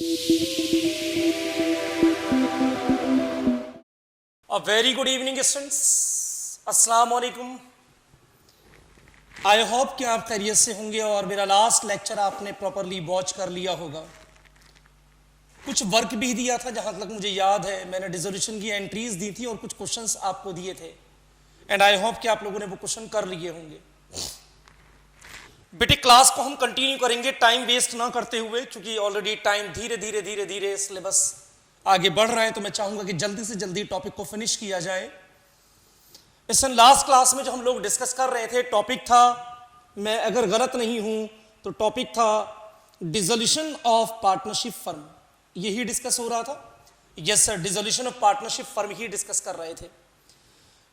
A very good evening students, अस्सलाम वालेकुम। आई hope कि आप खैरियत से होंगे और मेरा लास्ट लेक्चर आपने प्रॉपरली वॉच कर लिया होगा। कुछ वर्क भी दिया था, जहां तक मुझे याद है मैंने डिसोल्यूशन की एंट्रीज दी थी और कुछ क्वेश्चंस आपको दिए थे एंड आई होप कि आप लोगों ने वो क्वेश्चन कर लिए होंगे। बेटे क्लास को हम कंटिन्यू करेंगे टाइम वेस्ट ना करते हुए, क्योंकि ऑलरेडी टाइम धीरे धीरे सिलेबस आगे बढ़ रहा है, तो मैं चाहूंगा कि जल्दी से जल्दी टॉपिक को फिनिश किया जाए। इस लास्ट क्लास में जो हम लोग डिस्कस कर रहे थे टॉपिक था, मैं अगर गलत नहीं हूं तो टॉपिक था डिसोल्यूशन ऑफ पार्टनरशिप फर्म, यही डिस्कस हो रहा था। Yes sir, dissolution of partnership firm he discuss कर रहे थे।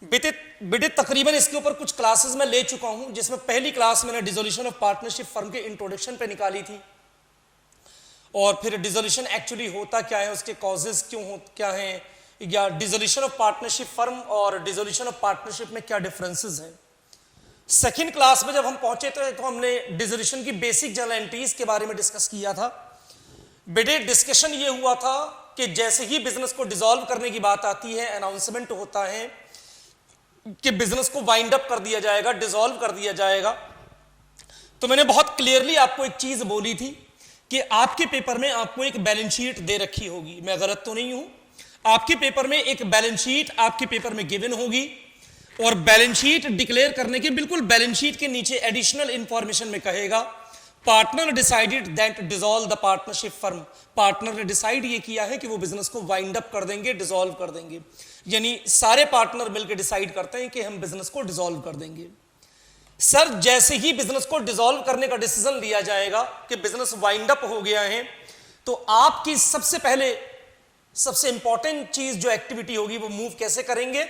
बेटे तकरीबन इसके ऊपर कुछ क्लासेस मैं ले चुका हूं, जिसमें पहली क्लास मैंने डिसोल्यूशन ऑफ पार्टनरशिप फर्म के इंट्रोडक्शन पे निकाली थी और फिर डिसोल्यूशन एक्चुअली होता क्या है, उसके कॉजेज क्या हैं, या डिसोल्यूशन ऑफ पार्टनरशिप फर्म और डिसोल्यूशन ऑफ पार्टनरशिप में क्या डिफरेंसेस हैं। सेकेंड क्लास में जब हम पहुंचे तो हमने डिसोल्यूशन की बेसिक जनरल एंट्रीज के बारे में डिस्कस किया था। बेटे डिस्कशन ये हुआ था कि जैसे ही बिजनेस को डिसॉल्व करने की बात आती है, अनाउंसमेंट होता है कि बिजनेस को वाइंड अप कर दिया जाएगा, डिसॉल्व कर दिया जाएगा, तो मैंने बहुत क्लियरली आपको एक चीज बोली थी कि आपके पेपर में आपको एक बैलेंस शीट दे रखी होगी, मैं गलत तो नहीं हूं, आपके पेपर में एक बैलेंस शीट आपके पेपर में गिवन होगी और बैलेंस शीट डिक्लेयर करने के बिल्कुल बैलेंस शीट के नीचे एडिशनल इंफॉर्मेशन में कहेगा partner decided that dissolve the partnership firm. Partner ने डिसाइड ये किया है कि वो बिजनेस को वाइंड अप कर देंगे, डिसॉल्व कर देंगे, यानी सारे पार्टनर मिलकर डिसाइड करते हैं कि हम बिजनेस को डिसॉल्व कर देंगे। सर जैसे ही बिजनेस को डिसॉल्व करने का डिसीजन लिया जाएगा कि बिजनेस वाइंड अप हो गया है, तो आपकी सबसे इंपॉर्टेंट चीज जो एक्टिविटी होगी वो मूव कैसे करेंगे।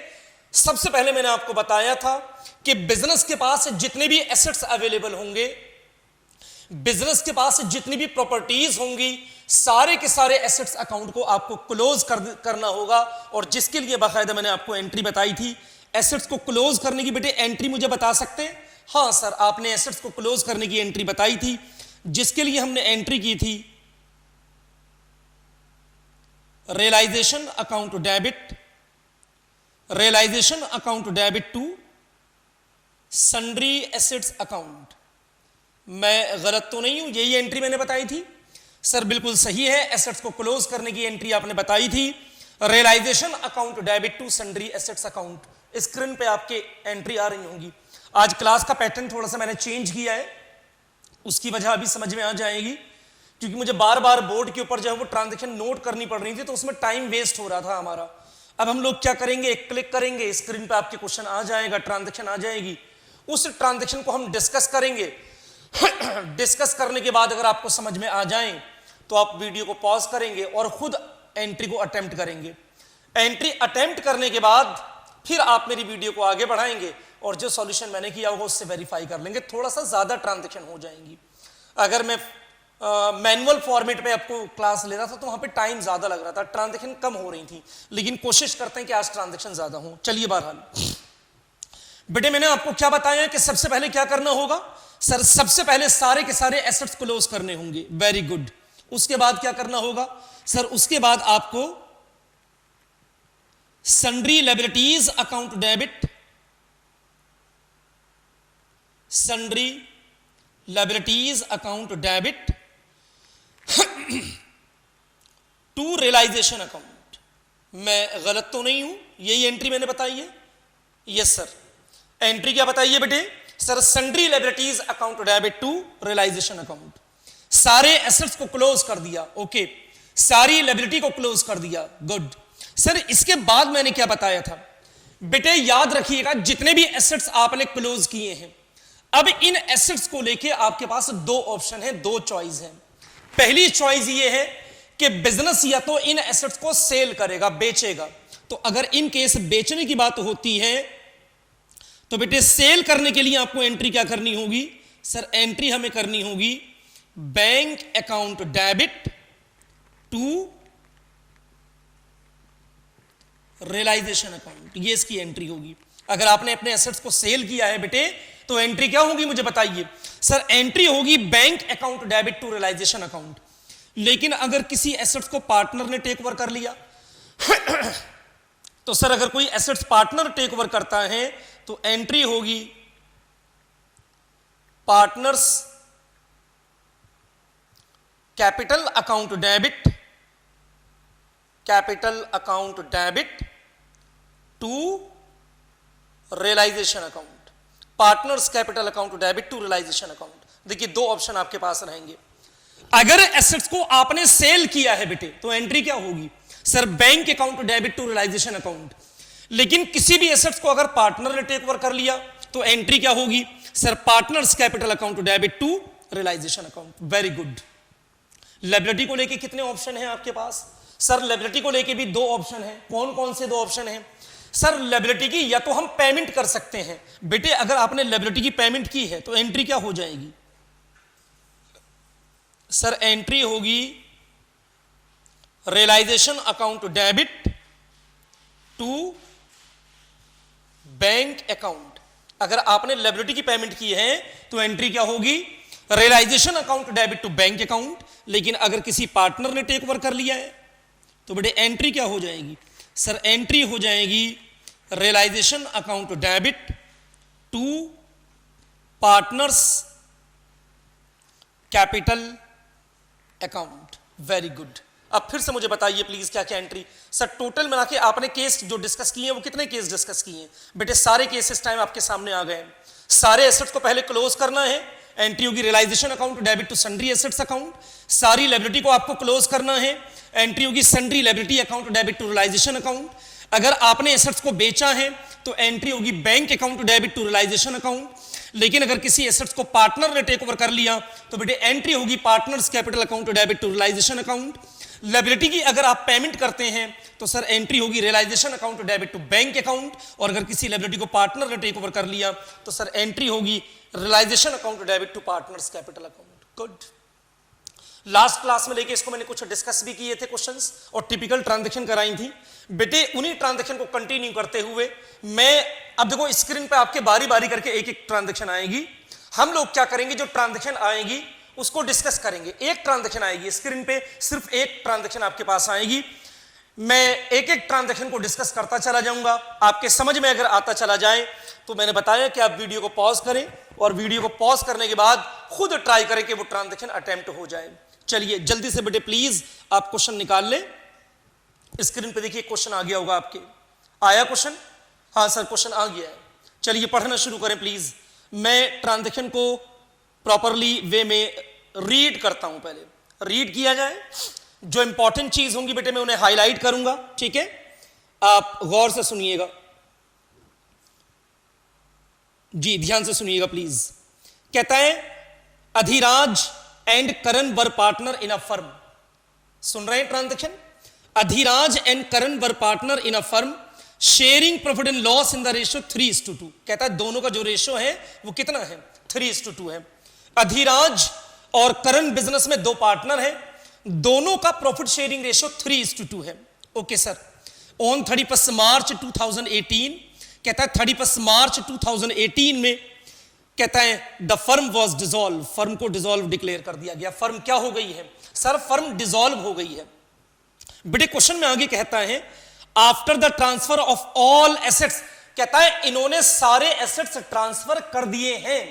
सबसे पहले मैंने आपको बताया था कि बिजनेस के पास जितने भी एसेट्स अवेलेबल होंगे, बिजनेस के पास जितनी भी प्रॉपर्टीज होंगी, सारे के सारे एसेट्स अकाउंट को आपको क्लोज करना होगा, और जिसके लिए बाकायदा मैंने आपको एंट्री बताई थी। एसेट्स को क्लोज करने की बेटे एंट्री मुझे बता सकते हैं? हाँ सर, आपने एसेट्स को क्लोज करने की एंट्री बताई थी, जिसके लिए हमने एंट्री की थी realisation account debit, realisation account debit to sundry assets account. मैं गलत तो नहीं हूं, यही एंट्री मैंने बताई थी? सर बिल्कुल सही है, एसेट्स को क्लोज करने की एंट्री आपने बताई थी, realisation account debit to sundry assets account. Screen पे आपके एंट्री आ रही होंगी। आज क्लास का पैटर्न थोड़ा सा मैंने चेंज किया है, उसकी वजह अभी समझ में आ जाएगी, क्योंकि मुझे बार बार बोर्ड के ऊपर जो है वो ट्रांजैक्शन नोट करनी पड़ रही थी, तो उसमें टाइम वेस्ट हो रहा था हमारा। अब हम लोग क्या करेंगे, एक क्लिक करेंगे, स्क्रीन पे आपके क्वेश्चन आ जाएगा, ट्रांजैक्शन आ जाएगी, उस ट्रांजैक्शन को हम डिस्कस करेंगे। डिस्कस करने के बाद अगर आपको समझ में आ जाए तो आप वीडियो को पॉज करेंगे और खुद एंट्री को अटेम्प्ट करेंगे। एंट्री अटेम्प्ट करने के बाद फिर आप मेरी वीडियो को आगे बढ़ाएंगे और जो सॉल्यूशन मैंने किया होगा उससे वेरीफाई कर लेंगे। थोड़ा सा ज्यादा ट्रांजैक्शन हो जाएंगी। अगर मैं मैनुअल फॉर्मेट पे आपको क्लास ले रहा था तो वहां पे टाइम ज्यादा लग रहा था, ट्रांजैक्शन कम हो रही थी, लेकिन कोशिश करते हैं कि आज ट्रांजैक्शन ज्यादा हो। चलिए बहरहाल बेटे मैंने आपको क्या बताया कि सबसे पहले क्या करना होगा। सर सबसे पहले सारे के सारे एसेट्स क्लोज करने होंगे, वेरी गुड। उसके बाद क्या करना होगा? सर उसके बाद आपको sundry liabilities account debit, sundry liabilities account debit to realisation account. मैं गलत तो नहीं हूं, यही एंट्री मैंने बताई है? Yes sir. एंट्री क्या बताइए बेटे? Sir sundry liabilities account debit to realisation account. सारे एसेट्स को क्लोज कर दिया, ओके, सारी लायबिलिटी को क्लोज कर दिया, गुड। सर इसके बाद मैंने क्या बताया था? बेटे याद रखिएगा, जितने भी एसेट्स आपने क्लोज किए हैं, अब इन एसेट्स को लेके आपके पास दो ऑप्शन है, दो चॉइस है। पहली चॉइस ये है कि बिजनेस या तो इन एसेट्स को सेल करेगा, बेचेगा। तो अगर इन केस बेचने की बात होती है तो बेटे सेल करने के लिए आपको एंट्री क्या करनी होगी? सर एंट्री हमें करनी होगी bank account debit to realisation account, ये इसकी एंट्री होगी। अगर आपने अपने एसेट्स को सेल किया है बेटे तो एंट्री क्या होगी मुझे बताइए? सर एंट्री होगी bank account debit to realisation account. लेकिन अगर किसी एसेट्स को पार्टनर ने टेक ओवर कर लिया तो सर अगर कोई एसेट्स पार्टनर टेक ओवर करता है तो एंट्री होगी partners capital account debit, capital account debit to realisation account, partners capital account debit to realisation account. देखिए दो ऑप्शन आपके पास रहेंगे। अगर एसेट्स को आपने सेल किया है बेटे तो एंट्री क्या होगी sir, bank account debit to realisation account. लेकिन किसी भी एसेट्स को अगर पार्टनर ने टेक ओवर कर लिया तो एंट्री क्या होगी sir, partners capital account debit to realisation account. Very good. Liability को लेके कितने ऑप्शन हैं आपके पास सर? लायबिलिटी को लेके भी दो ऑप्शन है। कौन कौन से दो ऑप्शन हैं सर? लायबिलिटी की या तो हम पेमेंट कर सकते हैं बेटे, अगर आपने लायबिलिटी की पेमेंट की है तो एंट्री क्या हो जाएगी सर? एंट्री होगी realisation account debit to bank account. अगर आपने लायबिलिटी की पेमेंट की है तो एंट्री क्या होगी, realisation account debit to bank account. लेकिन अगर किसी पार्टनर ने टेक ओवर कर लिया है तो बेटे एंट्री क्या हो जाएगी सर? एंट्री हो जाएगी realisation account debit to partners capital account. Very good. अब फिर से मुझे बताइए प्लीज क्या क्या एंट्री सर? टोटल मिला के आपने केस जो डिस्कस किए हैं वो कितने केस डिस्कस किए हैं बेटे? सारे केस इस टाइम आपके सामने आ गए हैं। सारे एसेट्स को पहले क्लोज करना है, एंट्री होगी realisation account debit to sundry assets account. सारी लायबिलिटी को आपको क्लोज करना है, एंट्री होगी sundry liability account debit to realisation account. अगर आपने एसेट्स को बेचा है तो एंट्री होगी bank account debit to realisation account. लेकिन अगर किसी एसेट्स को पार्टनर ने टेक ओवर कर लिया तो बेटे एंट्री होगी partners capital account debit to realisation account. Liability की अगर आप पेमेंट करते हैं तो सर एंट्री होगी realisation account debit to bank account. और अगर किसी लायबिलिटी को पार्टनर ने टेक ओवर कर लिया तो सर एंट्री होगी realisation account debit to partners capital account. Good. Last class में लेके इसको मैंने कुछ डिस्कस भी किए थे क्वेश्चंस और टिपिकल ट्रांजैक्शन कराई थी बेटे। उन्हीं ट्रांजैक्शन को कंटिन्यू करते हुए मैं अब देखो स्क्रीन पे आपके बारी बारी करके एक एक ट्रांजैक्शन आएगी। हम लोग क्या करेंगे, जो ट्रांजैक्शन आएगी उसको डिस्कस करेंगे। एक ट्रांजैक्शन आएगी स्क्रीन पे, सिर्फ एक ट्रांजैक्शन आपके पास आएगी। मैं एक एक ट्रांजैक्शन को डिस्कस करता चला जाऊंगा, आपके समझ में अगर आता चला जाए तो मैंने बताया कि आप वीडियो को पॉज करें और वीडियो को पॉज करने के बाद खुद ट्राई करें कि वो ट्रांजैक्शन अटेम्प्ट हो जाए। चलिए जल्दी से बेटे प्लीज आप क्वेश्चन निकाल लें। स्क्रीन पे देखिए क्वेश्चन आ गया होगा आपके। आया क्वेश्चन? हाँ सर क्वेश्चन आ गया है। चलिए पढ़ना शुरू करें प्लीज। मैं ट्रांजैक्शन को प्रॉपरली वे में रीड करता हूं। पहले रीड किया जाए, जो इंपॉर्टेंट चीज होंगी बेटे मैं उन्हें हाईलाइट करूंगा, ठीक है? आप गौर से सुनिएगा जी, ध्यान से सुनिएगा प्लीज। कहता है Adhiraj and Karan were partner in a firm. सुन रहे हैं transaction? Adhiraj and Karan were partner in a firm sharing profit and loss in the ratio 3:2। कहता है दोनों का जो रेशियो है वो कितना है, 3:2 है। अधिराज और करण बिजनेस में दो पार्टनर हैं, दोनों का प्रॉफिट शेयरिंग रेशियो 3:2 है। Okay sir. ऑन 31 मार्च 2018 कहता है 31 मार्च 2018 में कहता है the firm was dissolve. Firm को डिसॉल्व डिक्लेयर कर दिया गया। फर्म क्या हो गई है सर? फर्म डिसॉल्व हो गई है बेटे। क्वेश्चन में आगे कहता है after the transfer of all assets. कहता है इन्होंने सारे एसेट्स ट्रांसफर कर दिए हैं।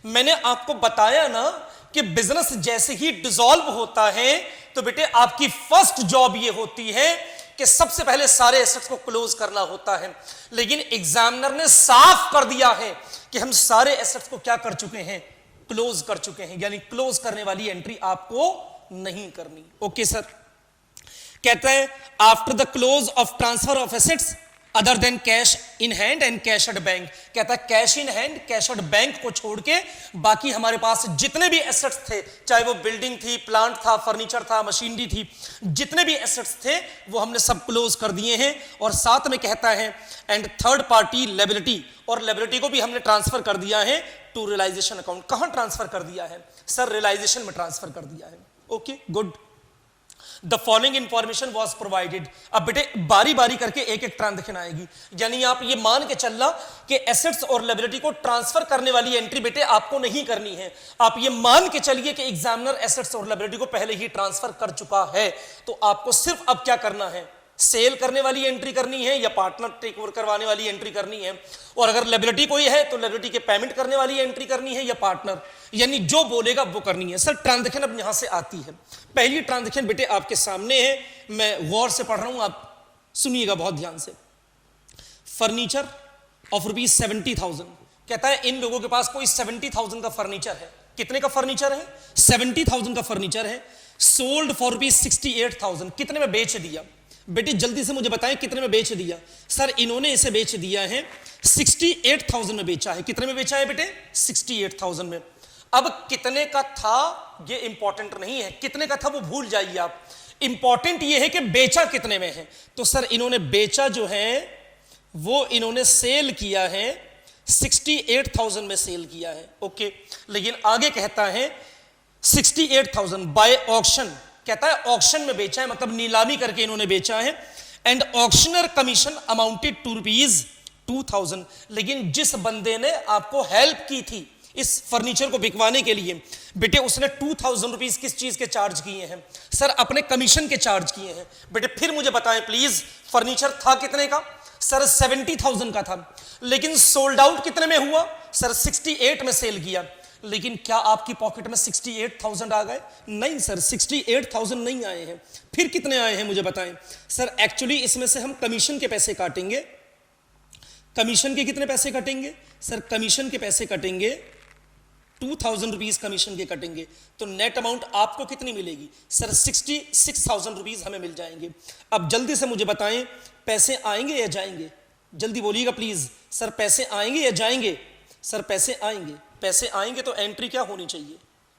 मैंने आपको बताया ना कि बिजनेस जैसे ही डिसॉल्व होता है तो बेटे आपकी फर्स्ट जॉब ये होती है कि सबसे पहले सारे एसेट्स को क्लोज करना होता है। लेकिन एग्जामिनर ने साफ कर दिया है कि हम सारे एसेट्स को क्या कर चुके हैं, क्लोज कर चुके हैं, यानी क्लोज करने वाली एंट्री आपको नहीं करनी। Okay sir. कहता है after the close of transfer of assets other than cash in hand and cash at bank. कहता है cash in hand, cash at bank को छोड़ के बाकी हमारे पास जितने भी एसेट्स थे, चाहे वो बिल्डिंग थी, प्लांट था, फर्नीचर था, मशीनरी थी, जितने भी एसेट्स थे वो हमने सब क्लोज कर दिए हैं। और साथ में कहता है एंड थर्ड पार्टी लायबिलिटी, और लायबिलिटी को भी हमने ट्रांसफर कर दिया है टू रियलाइजेशन अकाउंट। कहां ट्रांसफर कर दिया है सर? रियलाइजेशन में ट्रांसफर कर दिया है। Okay good. The following information was provided. अब बेटे बारी बारी करके एक एक ट्रांजेक्शन आएगी, यानी आप ये मान के चलना कि एसेट्स और लायबिलिटी को ट्रांसफर करने वाली एंट्री बेटे आपको नहीं करनी है। आप ये मान के चलिए कि एग्जामिनर एसेट्स और लायबिलिटी को पहले ही ट्रांसफर कर चुका है, तो आपको सिर्फ अब क्या करना है, सेल करने वाली एंट्री करनी है या पार्टनर टेक ओवर करवाने वाली एंट्री करनी है, और अगर लायबिलिटी कोई है तो लायबिलिटी के पेमेंट करने वाली एंट्री करनी है या पार्टनर, यानी जो बोलेगा वो करनी है। सर ट्रांजैक्शन अब यहां से आती है। पहली ट्रांजैक्शन बेटे आपके सामने है, मैं गौर से पढ़ रहा हूं, आप सुनिएगा बहुत ध्यान से। फर्नीचर ऑफ ₹70,000, कहता है इन लोगों के पास कोई 70,000 का फर्नीचर है। कितने का फर्नीचर है? 70,000 का फर्नीचर है। सोल्ड फॉर ₹68,000, कितने में बेच दिया? बेटी जल्दी से मुझे बताएं कितने में बेच दिया? सर इन्होंने इसे बेच दिया है 68,000 में बेचा है। कितने में बेचा है बेटे? 68,000 में। अब कितने का था ये इंपॉर्टेंट नहीं है, कितने का था वो भूल जाइए आप, इंपॉर्टेंट ये है कि बेचा कितने में है। तो सर इन्होंने बेचा जो है वो इन्होंने सेल किया है 68,000 में सेल किया है। ओके, लेकिन आगे कहता है 68,000 बाय ऑक्शन, कहता है ऑक्शन में बेचा है, मतलब नीलामी करके इन्होंने बेचा है। And auctioneer commission amounted to ₹2,000, लेकिन जिस बंदे ने आपको हेल्प की थी इस फर्नीचर को बिकवाने के लिए बेटे, उसने 2,000 रुपीज किस चीज के चार्ज किए हैं? सर अपने कमीशन के चार्ज किए हैं। बेटे फिर मुझे बताएं प्लीज, फर्नीचर था कितने का? सर 70,000 का था, लेकिन सोल्ड आउट कितने में हुआ? सर 68 में सेल किया। लेकिन क्या आपकी पॉकेट में 68,000 आ गए? नहीं सर, 68,000 नहीं आए हैं। फिर कितने आए हैं मुझे बताएं। सर एक्चुअली इसमें से हम कमीशन के पैसे काटेंगे। कमीशन के कितने पैसे कटेंगे? सर कमीशन के पैसे कटेंगे 2,000 रुपीज कमीशन के कटेंगे, तो नेट अमाउंट आपको कितनी मिलेगी? सर 66,000 रुपीज हमें मिल जाएंगे। अब जल्दी से मुझे बताएं पैसे आएंगे या जाएंगे? जल्दी बोलिएगा प्लीज। सर पैसे आएंगे या जाएंगे? सर पैसे आएंगे। पैसे आएंगे तो एंट्री क्या होनी चाहिए?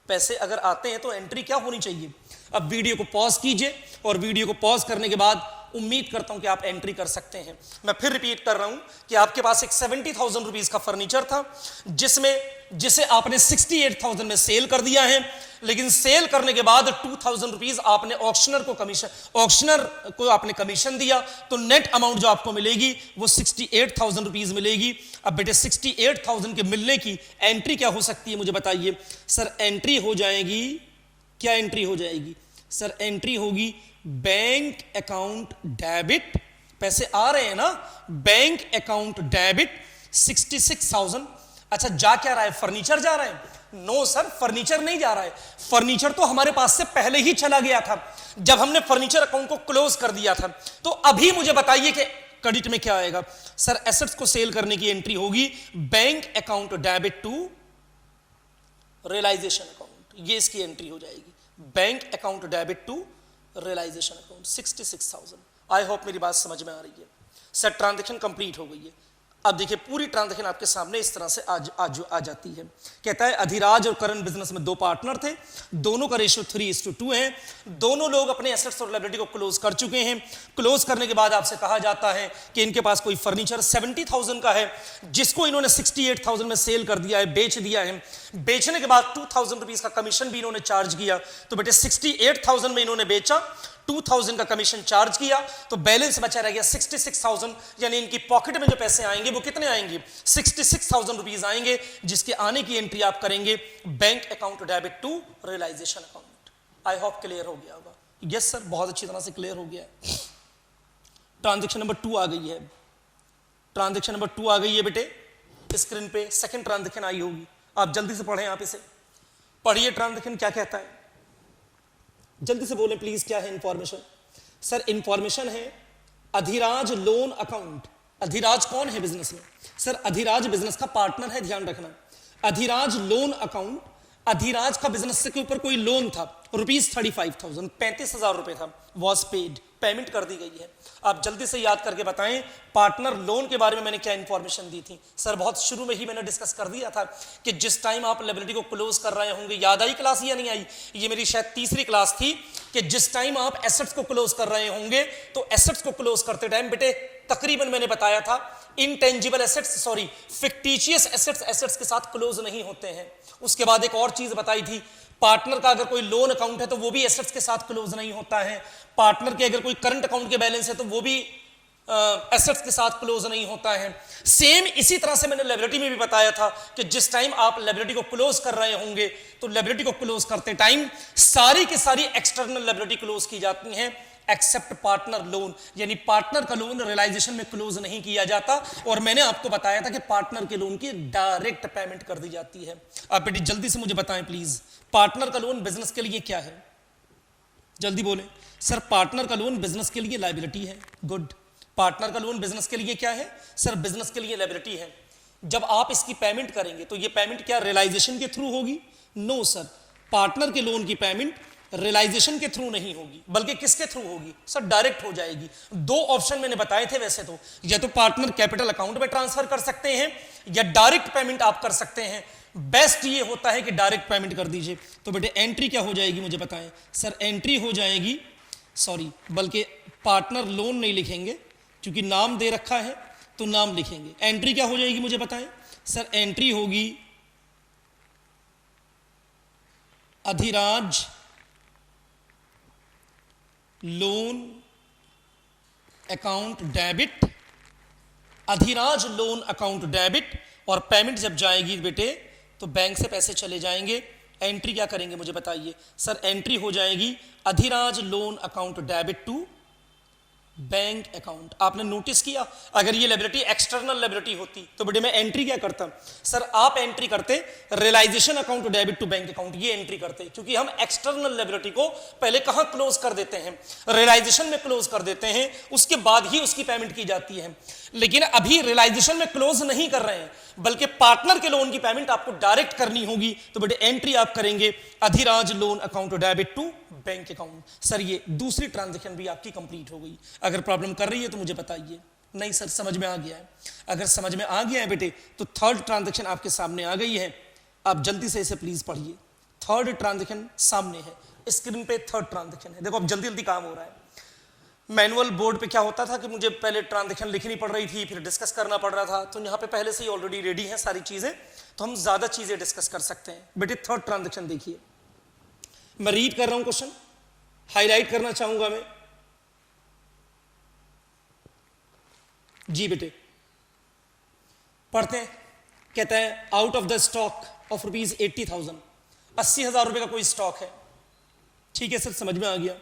पैसे अगर आते हैं तो एंट्री क्या होनी चाहिए? अब वीडियो को पॉज कीजिए, और वीडियो को पॉज करने के बाद उम्मीद करता हूं कि आप एंट्री कर सकते हैं। मैं फिर रिपीट कर रहा हूं कि आपके पास एक 70,000 रुपीज का फर्नीचर था, जिसे आपने 68,000 में सेल कर दिया है, लेकिन सेल करने के बाद 2,000 रुपीज आपने ऑक्शनर को आपने कमीशन दिया, तो नेट अमाउंट जो आपको मिलेगी वो 68,000 रुपीज मिलेगी। अब बेटे 68,000 के मिलने की एंट्री क्या हो सकती है मुझे बताइए। सर एंट्री हो जाएगी, क्या एंट्री हो जाएगी? सर एंट्री होगी बैंक अकाउंट डेबिट, पैसे आ रहे हैं ना, बैंक अकाउंट डेबिट 66,000। अच्छा जा क्या रहा है? फर्नीचर जा रहा है? नो सर, फर्नीचर नहीं जा रहा है। फर्नीचर तो हमारे पास से पहले ही चला गया था जब हमने फर्नीचर अकाउंट को क्लोज कर दिया था। तो अभी मुझे बताइए कि क्रेडिट में क्या आएगा? सर एसेट्स को सेल करने की एंट्री होगी bank account debit to realisation account, ये इसकी एंट्री हो जाएगी, bank account debit to realisation account 66,000। I hope मेरी बात समझ में आ रही है। सर ट्रांजैक्शन कंप्लीट हो गई है। अब देखिए पूरी ट्रांजैक्शन आपके सामने इस तरह से आ जाती है। कहता है अधिराज और करण बिजनेस में 2 पार्टनर थे, दोनों का रेशियो 3:2 है। दोनों लोग अपने एसेट्स और लायबिलिटी को क्लोज कर चुके हैं। क्लोज करने के बाद आपसे कहा जाता है कि इनके पास कोई फर्नीचर 70,000 का है, जिसको इन्होंने 68,000 में सेल कर दिया है, बेच दिया है। बेचने के बाद 2,000 रुपीज का कमीशन भी इन्होंने चार्ज किया। तो बेटे 68,000 में इन्होंने बेचा, 2,000 का कमीशन चार्ज किया, तो बैलेंस बचा रह गया 66,000। यानी इनकी पॉकेट में जो पैसे आएंगे वो कितने आएंगे? 66,000 रुपीज आएंगे, जिसके आने की एंट्री आप करेंगे bank account debit to realisation account. I hope clear हो गया होगा। यस सर, बहुत अच्छी तरह से क्लियर हो गया है। ट्रांजेक्शन नंबर 2 आ गई है। ट्रांजेक्शन नंबर 2 आ गई है बेटे, स्क्रीन पे सेकंड ट्रांजेक्शन आई होगी। आप जल्दी से पढ़ें, आप इसे पढ़िए। ट्रांजेक्शन क्या कहता है, जल्दी से बोलें प्लीज, क्या है इंफॉर्मेशन? सर इंफॉर्मेशन है अधिराज लोन अकाउंट। अधिराज कौन है बिजनेस में? सर अधिराज बिजनेस का पार्टनर है, ध्यान रखना। अधिराज लोन अकाउंट, अधिराज का बिजनेस के ऊपर कोई लोन था ₹35,000, 35,000 रुपए था, वॉज पेड, पेमेंट कर दी गई है। आप जल्दी से याद करके बताएं पार्टनर लोन के बारे में मैंने क्या इंफॉर्मेशन दी थी। सर बहुत शुरू में ही मैंने डिस्कस कर दिया था कि जिस टाइम आप लायबिलिटी को क्लोज कर रहे होंगे, याद आई क्लास या नहीं आई? ये मेरी शायद तीसरी क्लास थी कि जिस टाइम आप एसेट्स को क्लोज कर रहे होंगे, तो एसेट्स को क्लोज करते टाइम बेटे तकरीबन मैंने बताया था intangible assets, sorry fictitious assets के साथ क्लोज नहीं होते हैं। उसके बाद एक और चीज बताई थी पार्टनर का अगर कोई लोन अकाउंट है तो वो भी एसेट्स के साथ क्लोज नहीं होता है, पार्टनर के अगर कोई करंट अकाउंट के बैलेंस है तो वो भी एसेट्स के साथ क्लोज नहीं होता है। सेम इसी तरह से मैंने लायबिलिटी में भी बताया था कि जिस टाइम आप लायबिलिटी को क्लोज कर रहे होंगे तो लायबिलिटी को क्लोज करते टाइम सारी की सारी एक्सटर्नल लायबिलिटी क्लोज की जाती हैं एक्सेप्ट पार्टनर लोन, यानी पार्टनर का लोन रियलाइजेशन में क्लोज नहीं किया जाता। और मैंने आपको बताया था कि पार्टनर के लोन की डायरेक्ट पेमेंट कर दी जाती है। आप बेटी जल्दी से मुझे बताएं प्लीज, पार्टनर का लोन बिजनेस के लिए क्या है? जल्दी बोले सर। पार्टनर का लोन बिजनेस के लिए लायबिलिटी है। गुड। पार्टनर का लोन बिजनेस के लिए क्या है? सर बिजनेस के लिए लायबिलिटी है। जब आप इसकी पेमेंट करेंगे तो ये पेमेंट क्या रियलाइजेशन के थ्रू होगी? नो सर, पार्टनर के लोन की पेमेंट रियलाइजेशन के थ्रू नहीं होगी, बल्कि किसके थ्रू होगी? सर डायरेक्ट हो जाएगी। दो ऑप्शन मैंने बताए थे वैसे तो, या तो पार्टनर कैपिटल अकाउंट में ट्रांसफर कर सकते हैं या डायरेक्ट पेमेंट आप कर सकते हैं। बेस्ट ये होता है कि डायरेक्ट पेमेंट कर दीजिए। तो बेटे एंट्री क्या हो जाएगी मुझे बताएं। सर एंट्री हो जाएगी, सॉरी बल्कि पार्टनर लोन नहीं लिखेंगे क्योंकि नाम दे रखा है तो नाम लिखेंगे। एंट्री क्या हो जाएगी मुझे बताएं। सर एंट्री होगी Adhiraj loan account debit, Adhiraj loan account debit. और पेमेंट जब जाएगी बेटे तो बैंक से पैसे चले जाएंगे। एंट्री क्या करेंगे मुझे बताइए। सर एंट्री हो जाएगी Adhiraj loan account debit to bank account. आपने नोटिस किया अगर ये लायबिलिटी एक्सटर्नल लायबिलिटी होती तो बेटे मैं एंट्री क्या करता? सर आप एंट्री करते realisation account debit to bank account, ये एंट्री करते, क्योंकि हम एक्सटर्नल लायबिलिटी को पहले कहां क्लोज कर देते हैं? रियलाइजेशन में क्लोज कर देते हैं, उसके बाद ही उसकी पेमेंट की जाती है। लेकिन अभी रियलाइजेशन में क्लोज नहीं कर रहे हैं, बल्कि पार्टनर के लोन की पेमेंट आपको डायरेक्ट करनी होगी। तो बेटे एंट्री आप करेंगे Adhiraj loan account debit to bank account. Sir ये दूसरी ट्रांजैक्शन भी आपकी कंप्लीट हो गई। अगर प्रॉब्लम कर रही है तो मुझे बताइए। नहीं सर समझ में आ गया है। अगर समझ में आ गया है बेटे तो थर्ड ट्रांजैक्शन आपके सामने आ गई है। आप जल्दी से इसे प्लीज पढ़िए। थर्ड ट्रांजैक्शन सामने है, स्क्रीन पे थर्ड ट्रांजैक्शन है। देखो अब जल्दी जल्दी काम हो रहा है। मैनुअल बोर्ड पे क्या होता था कि मुझे पहले ट्रांजैक्शन लिखनी पड़ रही थी, फिर डिस्कस करना पड़ रहा था। तो यहाँ पे पहले से ही ऑलरेडी रेडी है सारी चीजें, तो हम ज्यादा चीजें डिस्कस कर सकते हैं। बेटे थर्ड ट्रांजैक्शन देखिए, मैं रीड कर रहा हूं क्वेश्चन, हाईलाइट करना चाहूंगा मैं। जी बेटे पढ़ते हैं। कहता है out of the stock of rupees 80,000, 80,000 रुपए का कोई स्टॉक है। ठीक है सर समझ में आ गया।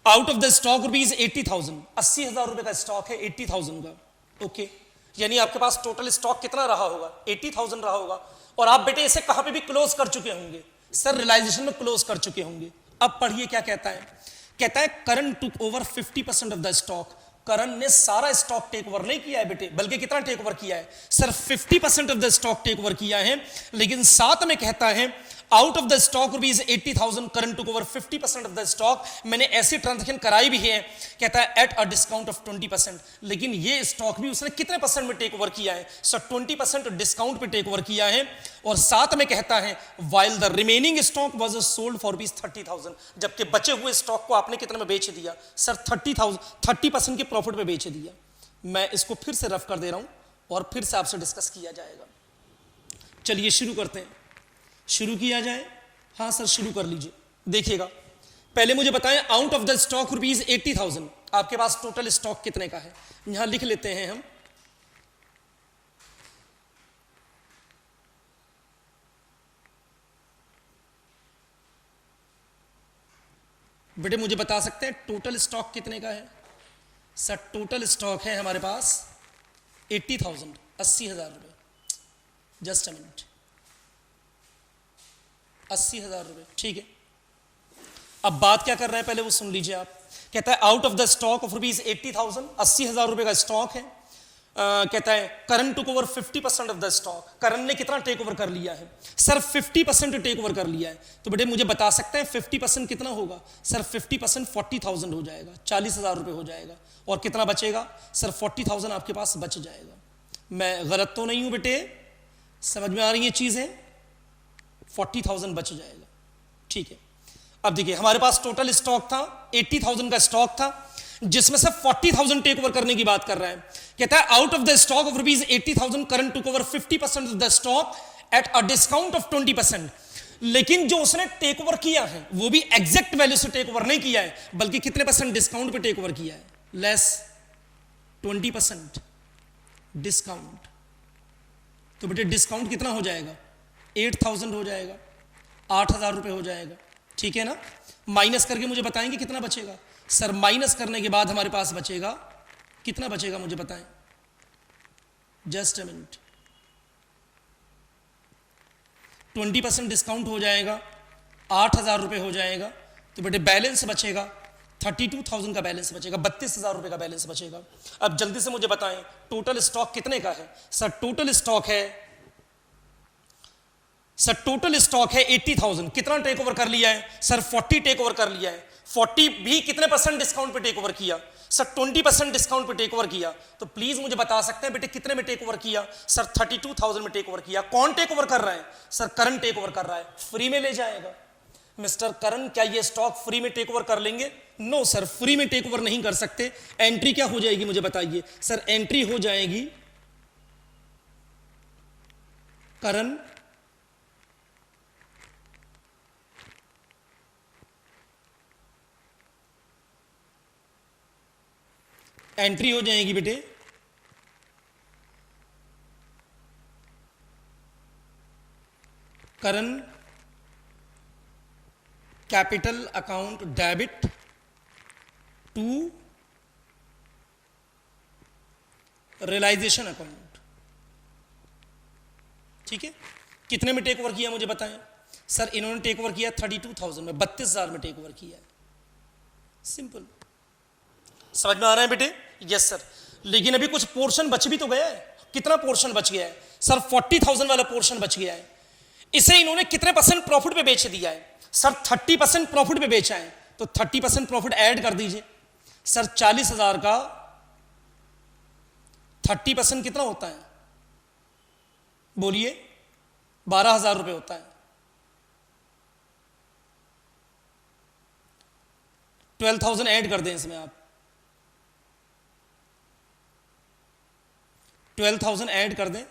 Out of the stock rupees 80,000, 80,000 रुपए का स्टॉक है 80,000 का। ओके, यानी आपके पास टोटल स्टॉक कितना रहा होगा? 80,000 रहा होगा। और आप बेटे इसे कहां पे भी क्लोज कर चुके होंगे? सर रियलाइजेशन में क्लोज कर चुके होंगे। अब पढ़िए क्या कहता है। कहता है Karan took over 50% of the stock. Karan ने सारा स्टॉक टेक ओवर नहीं किया है बेटे, बल्कि कितना टेक ओवर किया है? Sir 50% of the stock take over किया है। लेकिन साथ में कहता है out of the stock rupees 80,000 current took over 50% of the stock. मैंने ऐसी ट्रांजैक्शन कराई भी है। कहता है एट अ डिस्काउंट ऑफ 20%। लेकिन ये स्टॉक भी उसने कितने परसेंट में टेक ओवर किया है? सर 20% डिस्काउंट पे टेक ओवर किया है। और साथ में कहता है while the remaining stock was sold for rupees 30,000। जबकि बचे हुए स्टॉक को आपने कितने में बेच दिया? सर 30% के प्रॉफिट में बेच दिया। मैं इसको फिर से रफ कर दे रहा हूं और फिर से आपसे डिस्कस किया जाएगा। चलिए शुरू करते हैं। शुरू किया जाए? हाँ सर शुरू कर लीजिए। देखिएगा पहले मुझे बताएं out of the stock rupees 80,000 आपके पास टोटल स्टॉक कितने का है? यहां लिख लेते हैं हम। बेटे मुझे बता सकते हैं टोटल स्टॉक कितने का है? सर टोटल स्टॉक है हमारे पास 80,000, 80,000 रुपए। जस्ट अ मिनट, 80,000 रुपए। ठीक है, अब बात क्या कर रहा है पहले वो सुन लीजिए आप। कहता है out of the stock of rupees 80,000, 80,000 रुपए का स्टॉक है। कहता है Karan took over 50% of the stock. Karan ने कितना टेक ओवर कर लिया है? सर 50% टेक ओवर कर लिया है। तो बेटे मुझे बता सकते हैं 50% कितना होगा? सर 50% 40,000 हो जाएगा, 40,000 रुपए हो जाएगा। और कितना बचेगा? सर 40,000 आपके पास बच जाएगा। मैं गलत तो नहीं हूं बेटे? समझ में आ रही है चीजें? 40,000 बच जाएगा। ठीक है, अब देखिए हमारे पास टोटल स्टॉक था 80,000 का स्टॉक था, जिसमें से 40,000 टेक ओवर करने की बात कर रहा है। कहता है out of the stock of rupees 80,000 current took over 50% of the stock at a discount of 20%। लेकिन जो उसने टेक ओवर किया है वो भी एग्जैक्ट वैल्यू से टेक ओवर नहीं किया है, बल्कि कितने परसेंट डिस्काउंट पे टेक ओवर किया है, लेस 20% डिस्काउंट। तो बेटे डिस्काउंट कितना हो जाएगा, 8000 हो जाएगा, 8000 रुपए हो जाएगा, ठीक है ना। माइनस करके मुझे बताएंगे कितना बचेगा। सर माइनस करने के बाद हमारे पास बचेगा कितना, बचेगा मुझे बताएं, जस्ट अ मिनट। 20% डिस्काउंट हो जाएगा, 8000 रुपए हो जाएगा, तो बेटे बैलेंस बचेगा 32,000 का बैलेंस बचेगा, 32,000 रुपए का बैलेंस बचेगा। अब जल्दी से मुझे बताएं टोटल स्टॉक कितने का है। सर टोटल स्टॉक है 80,000। कितना टेक ओवर कर लिया है सर, 40 टेक ओवर कर लिया है। 40 भी कितने परसेंट डिस्काउंट पे टेक ओवर किया सर, 20% डिस्काउंट पे टेक ओवर किया। तो प्लीज मुझे बता सकते हैं बेटे कितने में टेक ओवर किया। सर 32,000 में टेक ओवर किया। कौन टेक ओवर कर रहा है सर, करण टेक ओवर कर रहा है, फ्री में ले जाएगा। मिस्टर करण क्या ये स्टॉक फ्री में टेक ओवर कर लेंगे? नो सर, फ्री में टेक ओवर नहीं कर सकते। एंट्री क्या हो जाएगी मुझे बताइए। सर एंट्री हो जाएगी करण एंट्री हो जाएगी बेटे Karan capital account debit to realisation account, ठीक है। कितने में टेक ओवर किया मुझे बताएं। सर इन्होंने टेक ओवर किया 32,000 में, 32,000 में टेक ओवर किया है। सिंपल, समझ में आ रहा है बेटे? Yes sir. लेकिन अभी कुछ पोर्शन बच भी तो गया है। कितना पोर्शन बच गया है सर? 40,000 वाला पोर्शन बच गया है। इसे इन्होंने कितने परसेंट प्रॉफिट पे बेच दिया है सर? 30% प्रॉफिट पे बेचा है। तो 30% प्रॉफिट ऐड कर दीजिए सर। 40,000 का 30% कितना होता है बोलिए? 12,000 रुपए होता है। 12,000 ऐड कर दें इसमें आप, 12,000 ऐड कर दें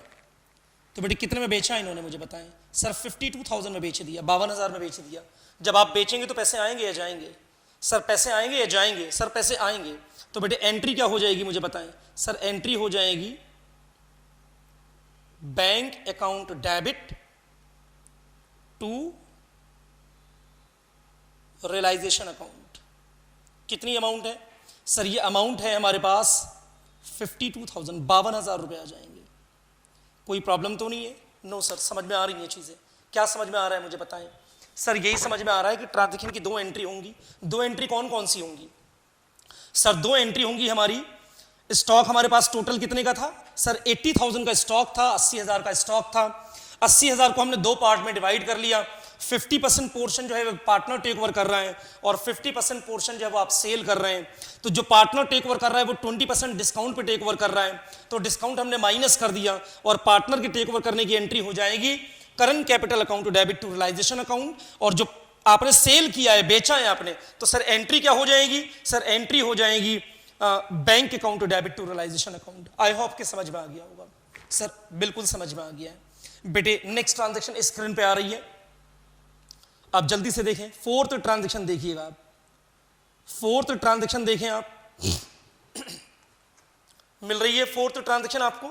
तो बेटे कितने में बेचा इन्होंने मुझे बताएं। सर 52,000 में बेच दिया, 52,000 में बेच दिया। जब आप बेचेंगे तो पैसे आएंगे या जाएंगे? सर पैसे आएंगे या जाएंगे? सर पैसे आएंगे। तो बेटे एंट्री क्या हो जाएगी मुझे बताएं। सर एंट्री हो जाएगी bank account debit to realisation account. कितनी अमाउंट है सर? ये अमाउंट है हमारे पास 52,000, 52,000 रुपए आ जाएंगे। कोई प्रॉब्लम तो नहीं है? नो सर, समझ में आ रही है चीजें। क्या समझ में आ रहा है मुझे बताएं। सर यही समझ में आ रहा है कि ट्रांजैक्शन की 2 एंट्री होंगी। 2 एंट्री कौन कौन सी होंगी सर? 2 एंट्री होंगी हमारी। स्टॉक हमारे पास टोटल कितने का था सर? 80,000 का स्टॉक था, 80,000 का स्टॉक था। 80,000 को हमने 2 पार्ट में डिवाइड कर लिया। 50% पोर्शन जो है वो पार्टनर टेक ओवर कर रहा है और 50% पोर्शन जो है वो आप सेल कर रहे हैं। तो जो पार्टनर टेक ओवर कर रहा है वो 20% डिस्काउंट पे टेक ओवर कर रहा है, तो डिस्काउंट हमने माइनस कर दिया और पार्टनर के टेक ओवर करने की एंट्री हो जाएगी current capital account to debit to realisation account. और जो आपने सेल किया है, बेचा है आपने, तो सर एंट्री क्या हो जाएगी सर? एंट्री हो जाएगी bank account to debit to realisation account. I hope कि समझ में आ गया होगा सर। बिल्कुल समझ में आ गया है बेटे। नेक्स्ट ट्रांजैक्शन स्क्रीन पे आ रही है, आप जल्दी से देखें। 4th ट्रांजैक्शन देखिएगा आप। 4th ट्रांजैक्शन देखें आप। मिल रही है 4th ट्रांजैक्शन आपको?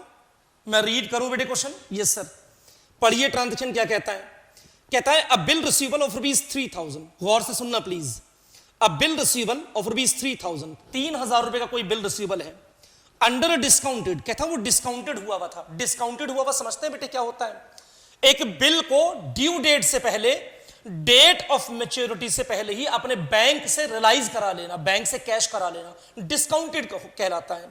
मैं रीड करूं बेटे क्वेश्चन? Yes sir. पढ़िए ट्रांजैक्शन क्या कहता है। कहता है अ बिल रिसीवेबल ऑफ ₹3,000। गौर से सुनना please. A bill receivable of ₹3,000, 3,000 रुपए का कोई बिल रिसीवेबल है अंडर डिस्काउंटेड। कहता है वो डिस्काउंटेड हुआ हुआ था। डिस्काउंटेड हुआ हुआ समझते हैं बेटे क्या होता है? एक बिल को ड्यू डेट से पहले, डेट ऑफ मैच्योरिटी से पहले ही अपने बैंक से रियलाइज करा लेना, बैंक से कैश करा लेना, डिस्काउंटेड कहलाता है।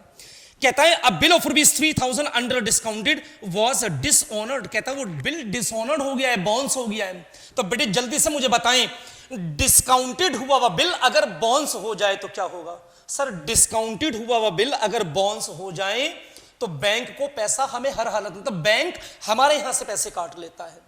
कहता है अ bill of ₹3,000 under discounted was dishonoured. कहता है वो बिल डिसऑनर्ड हो गया है, बाउंस हो गया है। तो बेटे जल्दी से मुझे बताएं, डिस्काउंटेड हुआ हुआ बिल अगर बाउंस हो जाए तो क्या होगा सर? डिस्काउंटेड हुआ हुआ बिल अगर बाउंस हो जाए तो बैंक को पैसा हमें हर हालत में, तो बैंक हमारे यहां से पैसे काट लेता है।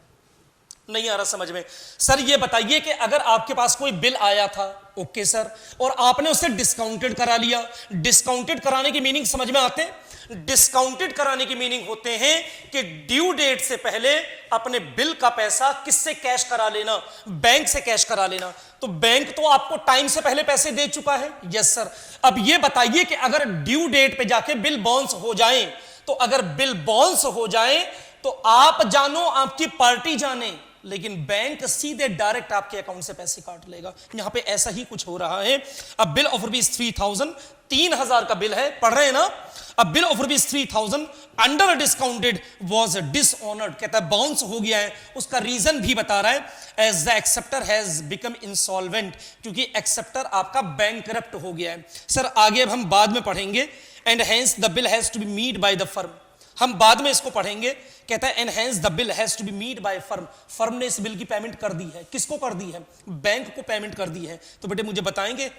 नहीं आ रहा समझ में? सर ये बताइए कि अगर आपके पास कोई बिल आया था, ओके सर, और आपने उसे डिस्काउंटेड करा लिया, डिस्काउंटेड कराने की मीनिंग समझ में आते हैं? डिस्काउंटेड कराने की मीनिंग होते हैं कि ड्यू डेट से पहले अपने बिल का पैसा किससे कैश करा लेना? बैंक से कैश करा लेना। तो बैंक तो आपको टाइम से पहले पैसे दे चुका है, यस सर। अब ये बताइए कि अगर ड्यू डेट पे जाके बिल बाउंस हो जाए, तो अगर बिल बाउंस हो जाए तो आप जानो, आपकी पार्टी जाने, लेकिन बैंक सीधे डायरेक्ट आपके अकाउंट से पैसे काट लेगा। यहां पे ऐसा ही कुछ हो रहा है। अब बिल ऑफ रुपीज 3000, 3000 का बिल है, पढ़ रहे हैं ना? अब bill of rupees 3000 under discounted was dishonoured, कहता है बाउंस हो गया है। उसका रीजन भी बता रहा है, as the acceptor has become insolvent, क्योंकि एक्सेप्टर आपका बैंकरप्ट हो गया है। सर आगे अब हम बाद में पढ़ेंगे, and hence the bill has to be meet by the firm, हम बाद में इसको पढ़ेंगे। कहता है and hence the bill has to be meet by firm, firm ने इस बिल की पेमेंट कर दी है। किसको कर दी है? बैंक को पेमेंट कर दी है। तो बेटे मुझे बताएंगे,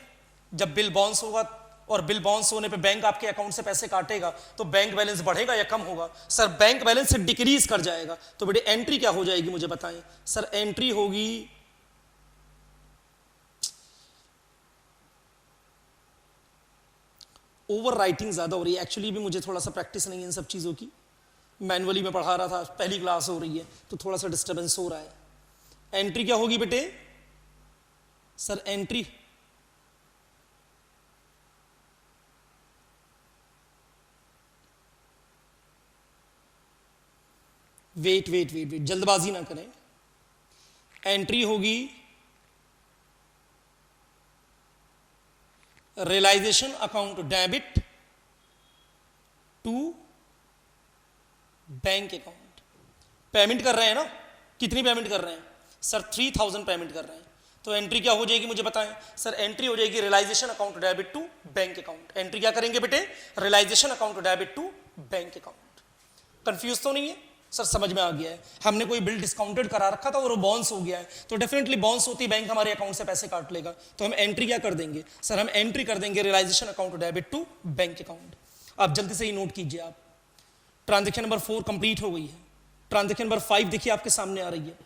जब बिल बाउंस होगा और बिल बाउंस होने पे बैंक आपके अकाउंट से पैसे काटेगा, तो बैंक बैलेंस बढ़ेगा या कम होगा? सर बैंक बैलेंस से डिक्रीज कर जाएगा। तो बेटे एंट्री क्या हो जाएगी मुझे बताएं? सर एंट्री होगी ओवर राइटिंग ज्यादा हो रही है। एक्चुअली भी मुझे थोड़ा सा प्रैक्टिस नहीं है इन सब चीजों की, मैनुअली में पढ़ा रहा था, पहली क्लास हो रही है तो थोड़ा सा डिस्टर्बेंस हो रहा है। एंट्री क्या होगी बेटे? Sir entry wait wait wait wait, जल्दबाजी ना करें। एंट्री होगी realisation account debit to bank account. Payment कर रहे हैं ना? कितनी पेमेंट कर रहे हैं? सर 3000 पेमेंट कर रहे हैं। तो एंट्री क्या हो जाएगी मुझे बताएं? सर एंट्री हो जाएगी realisation account debit to bank account. Entry क्या करेंगे बेटे? Realisation account debit to bank account. Confuse तो नहीं है? सर समझ में आ गया है। हमने कोई बिल डिस्काउंटेड करा रखा था और वो बाउंस हो गया है, तो डेफिनेटली बाउंस होती बैंक हमारे अकाउंट से पैसे काट लेगा। तो हम एंट्री क्या कर देंगे? सर हम एंट्री कर देंगे realisation account debit to bank account. आप जल्दी से ही नोट कीजिए। आप ट्रांजेक्शन नंबर 4 कंप्लीट हो गई है। ट्रांजेक्शन नंबर 5 देखिए आपके सामने आ रही है।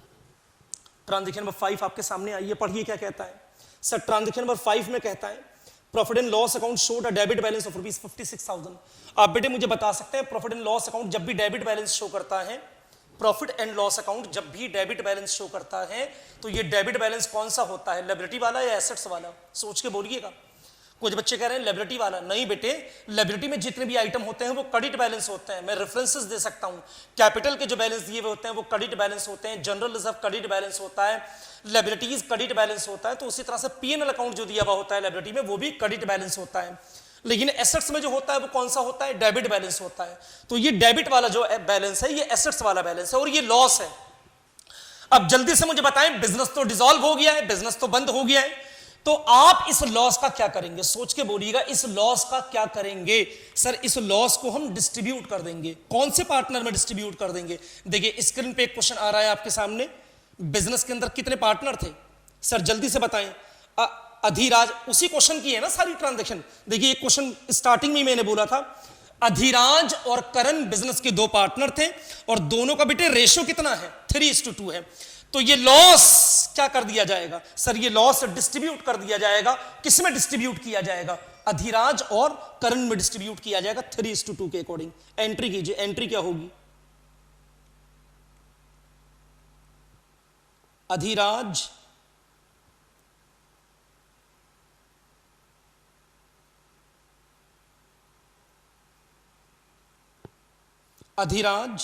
ट्रांजेक्शन नंबर 5 आपके सामने आई है, पढ़िए क्या कहता है। सर ट्रांजेक्शन नंबर 5 में कहता है profit and loss account showed a debit balance of rupees 56,000। आप बेटे मुझे बता सकते हैं प्रॉफिट एंड लॉस अकाउंट जब भी डेबिट बैलेंस शो करता है, प्रॉफिट एंड लॉस अकाउंट जब भी डेबिट बैलेंस शो करता है, तो ये डेबिट बैलेंस कौन सा होता है? लायबिलिटी वाला या एसेट्स वाला? सोच के बोलिएगा। कुछ बच्चे कह रहे हैं लायबिलिटी वाला। नहीं बेटे, लायबिलिटी में जितने भी आइटम होते हैं वो क्रेडिट बैलेंस होते हैं। मैं रेफरेंसेस दे सकता हूं। कैपिटल के जो बैलेंस दिए हुए होते हैं वो क्रेडिट बैलेंस होते हैं। जनरल रिजर्व क्रेडिट बैलेंस होता है, लायबिलिटीज क्रेडिट बैलेंस होता है। तो उसी तरह से पीएनएल अकाउंट जो दिया हुआ होता है लायबिलिटी में, वो भी क्रेडिट बैलेंस होता है। लेकिन एसेट्स में जो होता है वो कौन सा होता है? डेबिट बैलेंस होता है। तो ये डेबिट वाला जो बैलेंस है ये एसेट्स वाला बैलेंस है और ये लॉस है। अब जल्दी से मुझे बताएं, बिजनेस तो डिसॉल्व हो गया है, बिजनेस तो बंद हो गया है, तो आप इस लॉस का क्या करेंगे? सोच के बोलिएगा, इस लॉस का क्या करेंगे? सर इस लॉस को हम डिस्ट्रीब्यूट कर देंगे। कौन से पार्टनर में डिस्ट्रीब्यूट कर देंगे? देखिए स्क्रीन पे एक क्वेश्चन आ रहा है आपके सामने। बिजनेस के अंदर कितने पार्टनर थे? सर जल्दी से बताएं। अधिराज, उसी क्वेश्चन की है ना सारी ट्रांजैक्शन। देखिए एक क्वेश्चन स्टार्टिंग में मैंने बोला था, अधिराज और करण बिजनेस के 2 पार्टनर थे और दोनों का बेटे रेशो कितना है? 3:2 है। तो ये लॉस क्या कर दिया जाएगा? सर ये लॉस डिस्ट्रीब्यूट कर दिया जाएगा। किसमें डिस्ट्रीब्यूट किया जाएगा? अधिराज और करण में डिस्ट्रीब्यूट किया जाएगा 3:2 के अकॉर्डिंग। एंट्री कीजिए, एंट्री क्या होगी? Adhiraj Adhiraj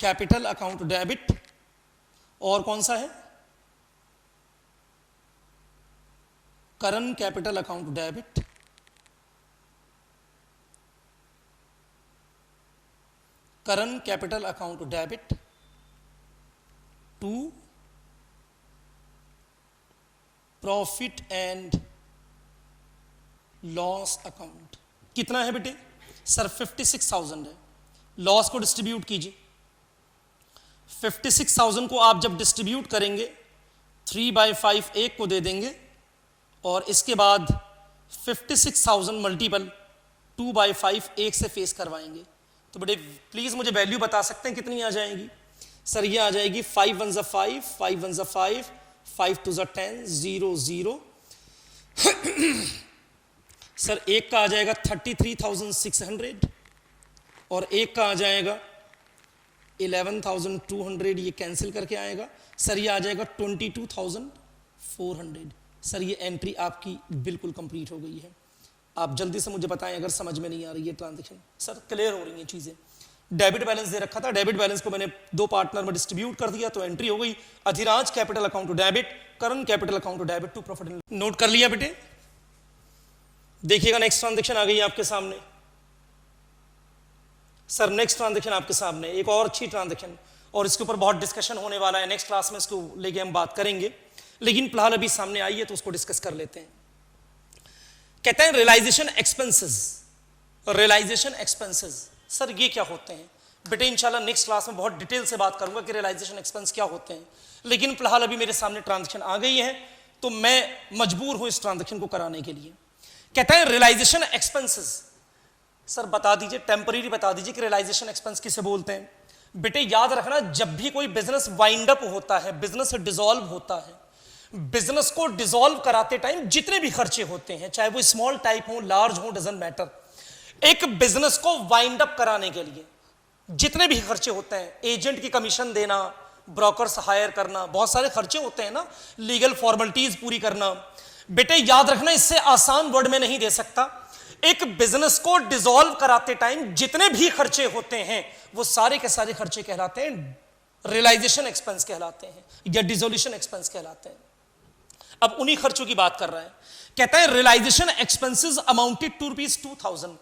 capital account debit, और कौन सा है? Karan capital account debit, Karan capital account debit to profit and loss account. कितना है बेटे? सर 56,000 है। लॉस को डिस्ट्रीब्यूट कीजिए। 56,000 को आप जब डिस्ट्रीब्यूट करेंगे 3/5 एक को दे देंगे और इसके बाद 56,000 मल्टीपल 2/5 एक से फेस करवाएंगे। तो बेटे प्लीज मुझे वैल्यू बता सकते हैं कितनी आ जाएगी? सर ये आ जाएगी 5 1 5, 5 1 5, 5 2 10, 0 0। सर एक का आ जाएगा 33,600 और एक का आ जाएगा 11,200, ये कैंसिल करके आएगा। सर ये आ जाएगा 22,400। सर ये एंट्री आपकी बिल्कुल कंप्लीट हो गई है। आप जल्दी से मुझे बताएं अगर समझ में नहीं आ रही है ट्रांजैक्शन। सर क्लियर हो रही है चीजें? डेबिट बैलेंस दे रखा था, डेबिट बैलेंस को मैंने 2 पार्टनर में डिस्ट्रीब्यूट कर दिया तो एंट्री हो गई Adhiraj capital account to debit, current capital account to debit to profit and loss. Note कर लिया बेटे? देखिएगा नेक्स्ट ट्रांजैक्शन आ गई आपके सामने। सर नेक्स्ट ट्रांजैक्शन आपके सामने एक और अच्छी ट्रांजैक्शन, और इसके ऊपर बहुत डिस्कशन होने वाला है, नेक्स्ट क्लास में इसको लेके हम बात करेंगे, लेकिन फिलहाल अभी सामने आई है तो उसको डिस्कस कर लेते हैं। कहते हैं realisation expenses. Realisation expenses sir ये क्या होते हैं? बेटे इंशाल्लाह नेक्स्ट क्लास में बहुत डिटेल से बात करूंगा कि रियलाइजेशन एक्सपेंस क्या होते हैं, लेकिन फिलहाल अभी मेरे सामने ट्रांजैक्शन आ गई है तो मैं मजबूर हूं इस ट्रांजैक्शन को कराने के लिए। कहता है रियलाइजेशन एक्सपेंसेस। सर बता दीजिए, टेम्पररी बता दीजिए कि रियलाइजेशन एक्सपेंस किसे बोलते हैं? बेटे याद रखना, जब भी कोई बिजनेस वाइंड अप होता है, बिजनेस डिसॉल्व होता है, बिजनेस को डिसॉल्व कराते टाइम जितने भी खर्चे होते हैं, चाहे वो स्मॉल टाइप हो लार्ज हो डजंट मैटर, एक बिजनेस को वाइंड अप कराने के लिए जितने भी खर्चे होते हैं, एजेंट की कमीशन देना, ब्रोकर्स हायर करना, बहुत सारे खर्चे होते हैं ना, लीगल फॉर्मेलिटीज पूरी करना, बेटे याद रखना इससे आसान वर्ड में नहीं दे सकता। एक बिजनेस को डिसॉल्व कराते टाइम जितने भी खर्चे होते हैं वो सारे के सारे खर्चे कहलाते हैं रियलाइजेशन एक्सपेंस कहलाते हैं या डिसोल्यूशन एक्सपेंस कहलाते हैं। अब उन्हीं खर्चों की बात कर रहा है। कहता है रियलाइजेशन एक्सपेंसेस अमाउंटेड टू ₹2,000।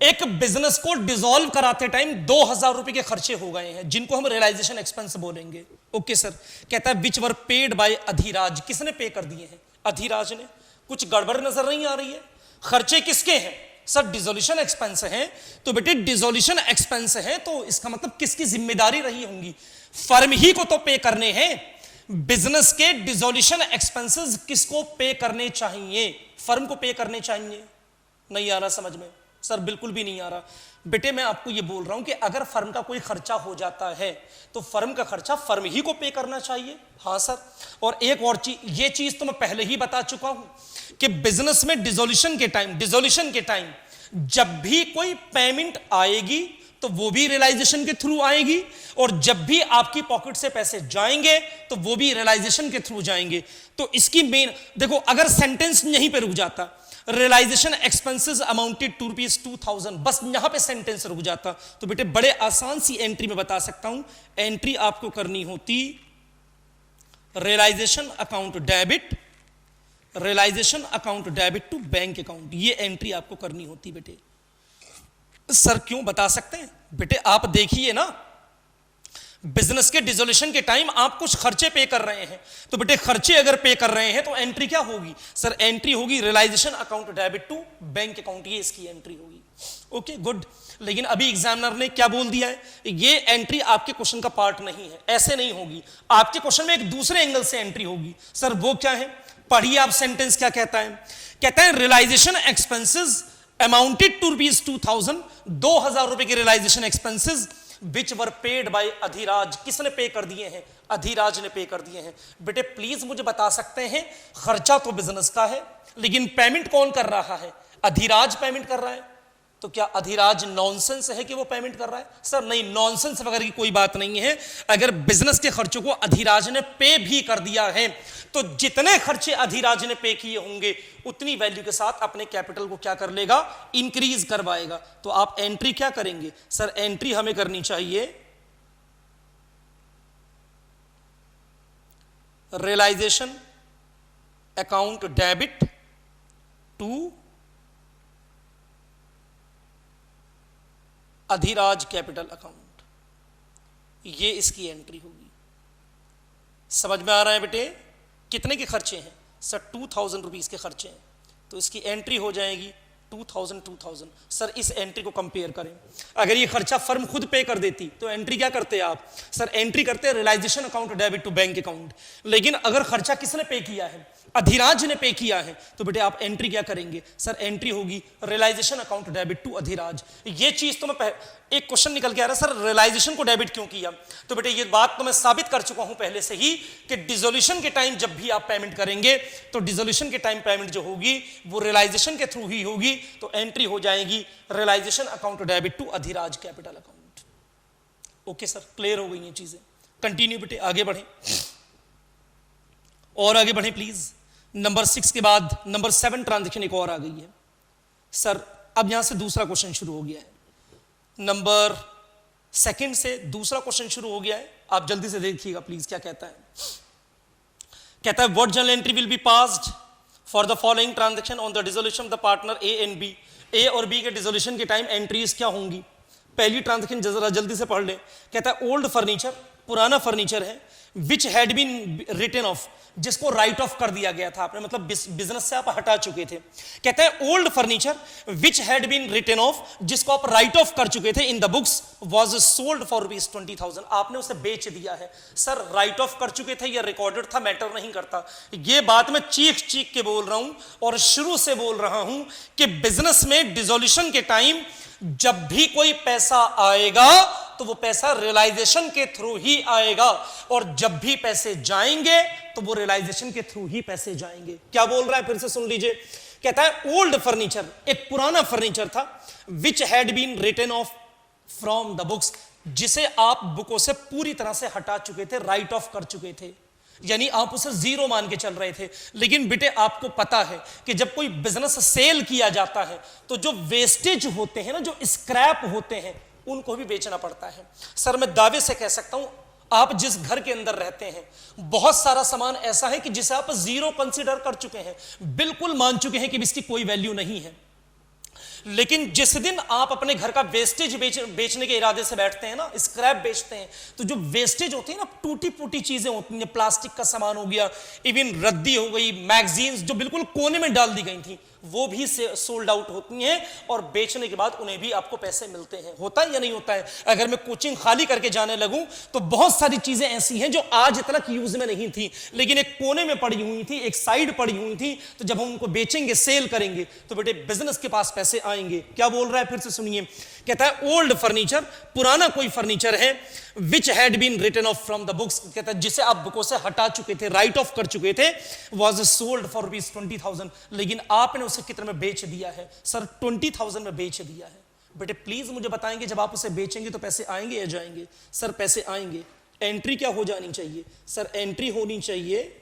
एक बिजनेस को डिसॉल्व कराते टाइम 2,000 रुपए के खर्चे हो गए हैं जिनको हम रियलाइजेशन एक्सपेंस बोलेंगे। Okay sir. कहता है विच वर पेड बाय अधिराज। किसने पे कर दिए हैं? अधिराज ने। कुछ गड़बड़ नजर नहीं आ रही है? खर्चे किसके हैं? सर डिसोल्यूशन एक्सपेंस हैं। तो बेटे डिसोल्यूशन एक्सपेंस है तो इसका मतलब किसकी जिम्मेदारी रही होंगी? फर्म ही को तो पे करने हैं। बिजनेस के डिसोल्यूशन एक्सपेंसेस किसको पे करने चाहिए? फर्म को पे करने चाहिए। नहीं आ रहा समझ में? सर बिल्कुल भी नहीं आ रहा। बेटे मैं आपको ये बोल रहा हूं कि अगर फर्म का कोई खर्चा हो जाता है तो फर्म का खर्चा फर्म ही को पे करना चाहिए। हाँ सर। और एक और चीज, ये चीज तो मैं पहले ही बता चुका हूं कि बिजनेस में डिसोल्यूशन के टाइम जब भी कोई पेमेंट आएगी तो वो भी रियलाइजेशन के थ्रू आएगी, और जब भी आपकी पॉकेट से पैसे जाएंगे तो वो भी रियलाइजेशन के थ्रू जाएंगे। तो इसकी मेन देखो, अगर सेंटेंस यहीं पे रुक जाता, रियलाइजेशन एक्सपेंसेस अमाउंटेड टू ₹2,000, बस यहां पे सेंटेंस रुक जाता, तो बेटे बड़े आसान सी एंट्री में बता सकता हूं। एंट्री आपको करनी होती realisation account debit, realisation account debit to bank account. ये एंट्री आपको करनी होती बेटे। सर क्यों? बता सकते हैं बेटे। आप देखिए ना, बिजनेस के डिसोल्यूशन के टाइम आप कुछ खर्चे पे कर रहे हैं, तो बेटे खर्चे अगर पे कर रहे हैं तो एंट्री क्या होगी? सर एंट्री होगी realisation account debit to bank account. ये इसकी एंट्री होगी। Okay good. लेकिन अभी एग्जामिनर ने क्या बोल दिया है? ये एंट्री आपके क्वेश्चन का पार्ट नहीं है, ऐसे नहीं होगी। आपके क्वेश्चन में एक दूसरे एंगल से एंट्री होगी। सर वो क्या है? पढ़िए आप सेंटेंस क्या कहता है। कहता है रियलाइजेशन एक्सपेंसेस अमाउंटेड टू ₹2,000, 2,000 रुपए के realisation expenses which were paid by Adhiraj. किसने पे कर दिए हैं? अधिराज ने पे कर दिए हैं। बेटे प्लीज मुझे बता सकते हैं, खर्चा तो बिजनेस का है लेकिन पेमेंट कौन कर रहा है? अधिराज पेमेंट कर रहा है। तो क्या अधिराज नॉनसेंस है कि वो पेमेंट कर रहा है? सर नहीं, नॉनसेंस वगैरह की कोई बात नहीं है। अगर बिजनेस के खर्चों को अधिराज ने पे भी कर दिया है तो जितने खर्चे अधिराज ने पे किए होंगे उतनी वैल्यू के साथ अपने कैपिटल को क्या कर लेगा? इंक्रीज करवाएगा। तो आप एंट्री क्या करेंगे? सर एंट्री हमें करनी चाहिए realisation account debit to Adhiraj capital account. ये इसकी एंट्री होगी। समझ में आ रहा है बेटे? कितने के खर्चे हैं? सर 2,000 रुपीज के खर्चे हैं, तो इसकी एंट्री हो जाएगी 2,000। सर इस एंट्री को कंपेयर करें, अगर ये खर्चा फर्म खुद पे कर देती तो एंट्री क्या करते आप? सर एंट्री करते realisation account debit to bank account. लेकिन अगर खर्चा किसने पे किया है? अधिराज ने पे किया है, तो बेटे आप एंट्री क्या करेंगे? सर एंट्री होगी realisation account debit to Adhiraj. ये चीज तो मैं एक क्वेश्चन निकल के आ रहा है, सर रियलाइजेशन को डेबिट क्यों किया? तो बेटे ये बात तो मैं साबित कर चुका हूं पहले से ही कि डिसोल्यूशन के टाइम जब भी आप पेमेंट करेंगे तो डिसोल्यूशन के टाइम पेमेंट जो होगी वो रियलाइजेशन के थ्रू ही होगी, तो एंट्री हो जाएगी realisation account debit to Adhiraj capital account. Okay sir, clear हो गई ये चीजें। कंटिन्यू बेटे, आगे बढ़े और आगे बढ़े प्लीज। नंबर 6 के बाद नंबर 7 ट्रांजेक्शन एक और आ गई है सर। अब यहां से दूसरा क्वेश्चन शुरू हो गया है, नंबर 2 से दूसरा क्वेश्चन शुरू हो गया है। आप जल्दी से देखिएगा प्लीज क्या कहता है। कहता है what journal entry will be passed for the following transaction on the dissolution of the partner A and B. A और बी के डिसोल्यूशन के टाइम एंट्रीज क्या होंगी? पहली ट्रांजैक्शन जरा जल्दी से पढ़ ले। कहता है ओल्ड फर्नीचर, पुराना फर्नीचर है, which had been written off, जिसको राइट ऑफ कर दिया गया था आपने, मतलब बिजनेस से आप हटा चुके थे। कहता है old furniture which had been written off, जिसको आप राइट ऑफ कर चुके थे in the books, was sold for ₹20,000, आपने उसे बेच दिया है। सर राइट ऑफ कर चुके थे या रिकॉर्डेड था, मैटर नहीं करता। ये बात मैं चीख चीख के बोल रहा हूं और शुरू से बोल रहा हूं कि बिजनेस में डिसोल्यूशन के टाइम जब भी कोई पैसा आएगा तो वो पैसा रियलाइजेशन के थ्रू ही आएगा, और जब भी पैसे जाएंगे तो वो रियलाइजेशन के थ्रू ही पैसे जाएंगे। क्या बोल रहा है फिर से सुन लीजिए। कहता है ओल्ड फर्नीचर, एक पुराना फर्नीचर था, which had been written off from the books, जिसे आप बुकों से पूरी तरह से हटा चुके थे, राइट ऑफ कर चुके थे, यानी आप उसे जीरो मान के चल रहे थे। लेकिन बेटे आपको पता है कि जब कोई बिजनेस सेल किया जाता है तो जो वेस्टेज होते हैं ना, जो स्क्रैप होते हैं, उनको भी बेचना पड़ता है। सर मैं दावे से कह सकता हूं, आप जिस घर के अंदर रहते हैं बहुत सारा सामान ऐसा है कि जिसे आप जीरो कंसीडर कर चुके हैं, बिल्कुल मान चुके हैं कि इसकी कोई वैल्यू नहीं है। लेकिन जिस दिन आप अपने घर का वेस्टेज बेचने के इरादे से बैठते हैं ना, स्क्रैप बेचते हैं, तो जो वेस्टेज होती है ना, टूटी फूटी चीजें होती हैं, प्लास्टिक का सामान हो गया, इवन रद्दी हो गई, मैगजीन्स जो बिल्कुल कोने में डाल दी गई थी, वो भी सोल्ड आउट होती हैं और बेचने के बाद उन्हें भी आपको पैसे मिलते हैं। होता है या नहीं होता है? अगर मैं कोचिंग खाली करके जाने लगूं तो बहुत सारी चीजें ऐसी हैं जो आज तक यूज में नहीं थी, लेकिन एक कोने में पड़ी हुई थी, एक साइड पड़ी हुई थी, तो जब हम उनको बेचेंगे, सेल करेंगे, तो बेटे बिजनेस के पास पैसे आएंगे। क्या बोल रहा है फिर से सुनिए। कहता है ओल्ड फर्नीचर, पुराना कोई फर्नीचर है, which had been written off from the books, कहता है जिसे आप बुकों से हटा चुके थे, राइट ऑफ कर चुके थे, वाज सोल्ड फॉर ₹20,000, लेकिन आपने उसे कितने में बेच दिया है? सर 20,000 में बेच दिया है। बेटे प्लीज मुझे बताएंगे जब आप उसे बेचेंगे तो पैसे आएंगे या जाएंगे? सर पैसे आएंगे। एंट्री क्या हो जानी चाहिए? सर एंट्री होनी चाहिए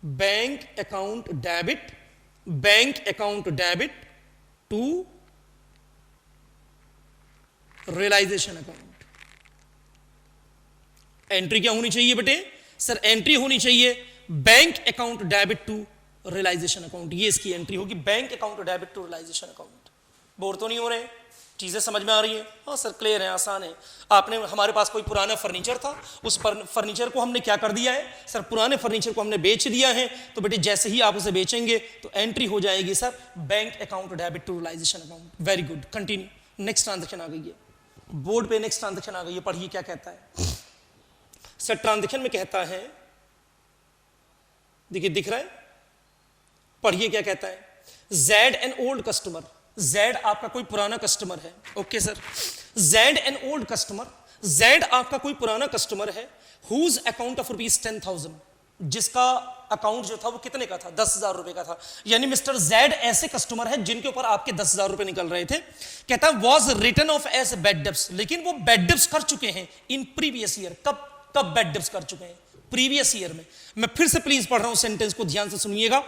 bank account debit, bank account debit to realisation account. Entry क्या होनी चाहिए बेटे? सर एंट्री होनी चाहिए bank account debit to realisation account. ये इसकी एंट्री होगी, bank account debit to realisation account. Bore तो नहीं हो रहे? चीजें समझ में आ रही है? हाँ सर क्लियर है, आसान है। आपने, हमारे पास कोई पुराना फर्नीचर था, उस फर्नीचर को हमने क्या कर दिया है? सर पुराने फर्नीचर को हमने बेच दिया है, तो बेटे जैसे ही आप उसे बेचेंगे तो एंट्री हो जाएगी sir bank account debit to realisation account. Very good, continue. Next transaction आ गई है बोर्ड पे, नेक्स्ट ट्रांजेक्शन आ गई है, पढ़िए क्या कहता है। सर ट्रांजेक्शन में कहता है, देखिए दिख रहा है, पढ़िए क्या कहता है। Z an old customer, Z आपका कोई पुराना कस्टमर है। Okay sir, Z an old customer, Z आपका कोई पुराना कस्टमर है, हुज अकाउंट ऑफ ₹10,000, जिसका अकाउंट जो था वो कितने का था? 10,000 रुपए का था। यानी मिस्टर जेड ऐसे कस्टमर है जिनके ऊपर आपके 10,000 रुपए निकल रहे थे। कहता है was written off as bad debts, लेकिन वो बैड डेब्ट्स कर चुके हैं इन प्रीवियस ईयर। कब कब बैड डेब्ट्स कर चुके हैं? प्रीवियस ईयर में। मैं फिर से प्लीज पढ़ रहा हूं, सेंटेंस को ध्यान से सुनिएगा।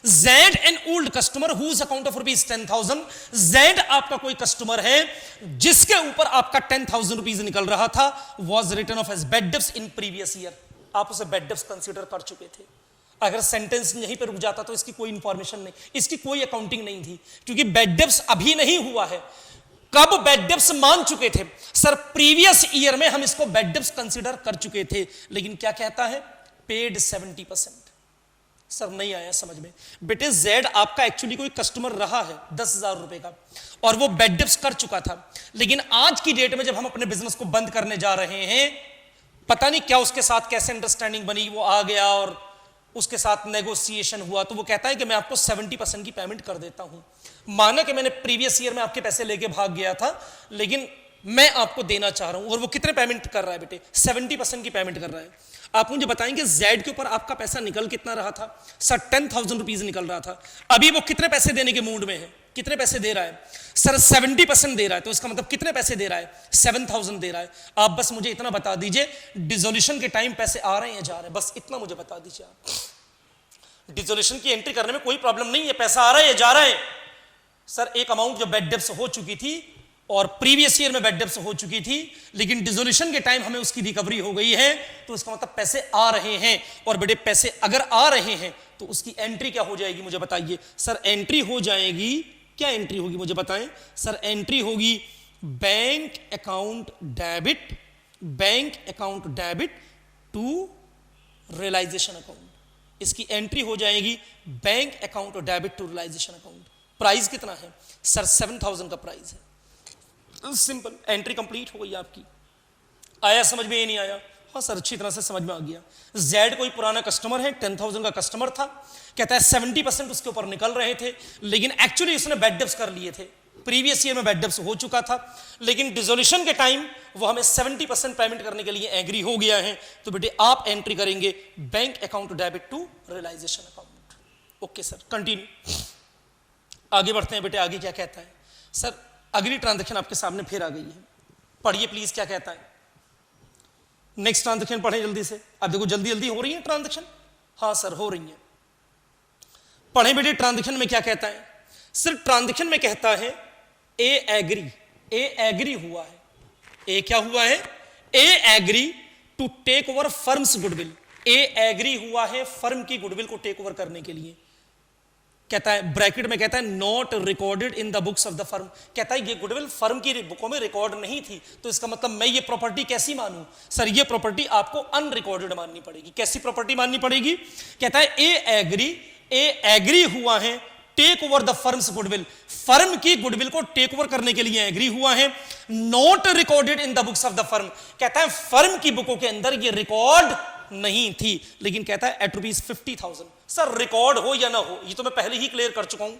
Z an old customer whose account of ₹10,000, Z आपका कोई कस्टमर है जिसके ऊपर आपका ₹10,000 निकल रहा था, was written off as bad debts in previous year. आप उसे बैड डेब्ट्स कंसीडर कर चुके थे। अगर सेंटेंस यहीं पर रुक जाता तो इसकी कोई इंफॉर्मेशन नहीं, इसकी कोई अकाउंटिंग नहीं थी, क्योंकि बैड डेब्ट्स अभी नहीं हुआ है। कब बैड डेब्ट्स मान चुके थे? सर प्रीवियस ईयर में हम इसको बैड डेब्ट्स कंसीडर कर चुके थे। लेकिन क्या कहता है? पेड 70%। सर नहीं आया समझ में। बेटे जेड आपका एक्चुअली कोई कस्टमर रहा है 10,000 रुपए का, और वो बैड डेब्ट्स कर चुका था। लेकिन आज की डेट में जब हम अपने बिजनेस को बंद करने जा रहे हैं, पता नहीं क्या उसके साथ कैसे अंडरस्टैंडिंग बनी, वो आ गया और उसके साथ नेगोशिएशन हुआ, तो वो कहता है कि मैं आपको 70% की पेमेंट कर देता हूं। माना कि मैंने प्रीवियस ईयर में आपके पैसे लेके भाग गया था, लेकिन मैं आपको देना चाह रहा हूं, और वो कितने पेमेंट कर रहा है बेटे? 70% की पेमेंट कर रहा है। आप मुझे बताएंगे जेड के ऊपर आपका पैसा निकल कितना रहा था? सर 10,000 रुपीज निकल रहा था। अभी वो कितने पैसे देने के मूड में है? कितने पैसे दे रहा है? सर 70% दे रहा है, तो इसका मतलब कितने पैसे दे रहा है? 7,000 दे रहा है। आप बस मुझे इतना बता दीजिए, डिसोल्यूशन के टाइम पैसे आ रहे हैं या जा रहे हैं? बस इतना मुझे बता दीजिए आप। डिसोल्यूशन की एंट्री करने में कोई प्रॉब्लम नहीं है, पैसा आ रहा है या जा रहा है? सर एक अमाउंट जो बैड डेब्ट्स हो चुकी थी और प्रीवियस ईयर में बैड डेब्ट्स हो चुकी थी, लेकिन डिसोल्यूशन के टाइम हमें उसकी रिकवरी हो गई है, तो इसका मतलब पैसे आ रहे हैं। और बेटे पैसे अगर आ रहे हैं तो उसकी एंट्री क्या हो जाएगी मुझे बताइए? सर एंट्री हो जाएगी, क्या एंट्री होगी मुझे बताएं? सर एंट्री होगी bank account debit, bank account debit to realisation account. इसकी एंट्री हो जाएगी bank account debit to realisation account. Price कितना है? सर 7,000 का प्राइस है। सिंपल, एंट्री कंप्लीट हो गई आपकी। आया समझ में? ये नहीं आया? हाँ सर अच्छी तरह से समझ में आ गया। जेड कोई पुराना कस्टमर है, 10,000 का कस्टमर था, कहता है 70% उसके ऊपर निकल रहे थे, लेकिन एक्चुअली उसने बैड डेब्ट्स कर लिए थे, प्रीवियस ईयर में बैड डेब्ट्स हो चुका था, लेकिन डिसोल्यूशन के टाइम वो हमें 70% पेमेंट करने के लिए एग्री हो गया है। तो बेटे आप एंट्री करेंगे bank account debit to realisation account. Okay sir, continue, आगे बढ़ते हैं बेटे। आगे क्या कहता है? सर अगली ट्रांजैक्शन आपके सामने फिर आ गई है, पढ़िए प्लीज क्या कहता है। नेक्स्ट ट्रांजैक्शन पढ़े जल्दी से। अब देखो जल्दी जल्दी हो रही है ट्रांजैक्शन। हाँ सर हो रही है, पढ़े बेटे। ट्रांजैक्शन में क्या कहता है? सर ट्रांजैक्शन में कहता है ए एग्री, ए एग्री हुआ है। ए क्या हुआ है? A agree to take over firm's goodwill. A agree हुआ है फर्म की गुडविल को टेक ओवर करने के लिए। कहता है ब्रैकेट में, कहता है not recorded in the books of the firm. कहता है ये गुडविल फर्म की बुकों में रिकॉर्ड नहीं थी, तो इसका मतलब मैं ये प्रॉपर्टी कैसी मानूं? सर ये प्रॉपर्टी आपको अनरिकॉर्डेड माननी पड़ेगी। कैसी प्रॉपर्टी माननी पड़ेगी? कहता है ए एग्री हुआ है take over the firm's goodwill, firm की गुडविल को टेक ओवर करने के लिए एग्री हुआ है। Not recorded in the books of the firm, कहता है फर्म की बुकों के अंदर ये रिकॉर्ड नहीं थी, लेकिन कहता है एट रुपीज 50,000। सर रिकॉर्ड हो या ना हो ये तो मैं पहले ही क्लियर कर चुका हूं।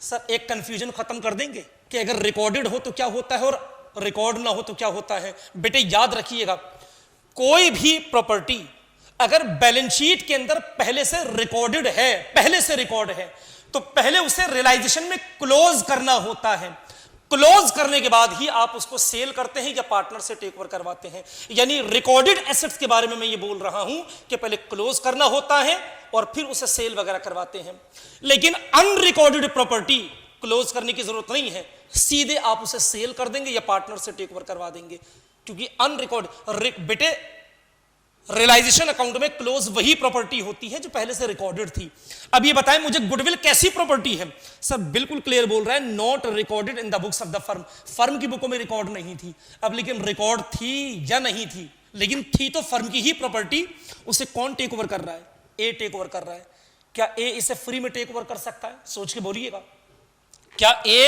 सर एक कंफ्यूजन खत्म कर देंगे कि अगर रिकॉर्डेड हो तो क्या होता है और रिकॉर्ड ना हो तो क्या होता है। बेटे याद रखिएगा, कोई भी प्रॉपर्टी अगर बैलेंस शीट के अंदर पहले से रिकॉर्डेड है, पहले से रिकॉर्ड है, तो पहले उसे रियलाइजेशन में क्लोज करना होता है। क्लोज करने के बाद ही आप उसको सेल करते हैं या पार्टनर से टेक ओवर करवाते हैं। यानी रिकॉर्डेड एसेट्स के बारे में मैं ये बोल रहा हूं कि पहले क्लोज करना होता है और फिर उसे सेल वगैरह करवाते हैं। लेकिन अनरिकॉर्डेड प्रॉपर्टी क्लोज करने की जरूरत नहीं है, सीधे आप उसे सेल कर देंगे या पार्टनर से टेक ओवर करवा देंगे, क्योंकि अनरिकॉर्ड बेटे रियलाइजेशन अकाउंट में क्लोज वही प्रॉपर्टी होती है जो पहले से रिकॉर्डेड थी। अब ये बताएं मुझे गुडविल कैसी प्रॉपर्टी है? सर बिल्कुल क्लियर बोल रहा है, not recorded in the books of the firm, firm की बुकों में रिकॉर्ड नहीं थी। अब लेकिन रिकॉर्ड थी या नहीं थी? लेकिन थी तो फर्म की ही प्रॉपर्टी, उसे कौन टेक ओवर कर रहा है? ए टेक ओवर कर रहा है। क्या ए इसे फ्री में टेक ओवर कर सकता है? सोच के बोलिएगा, क्या ए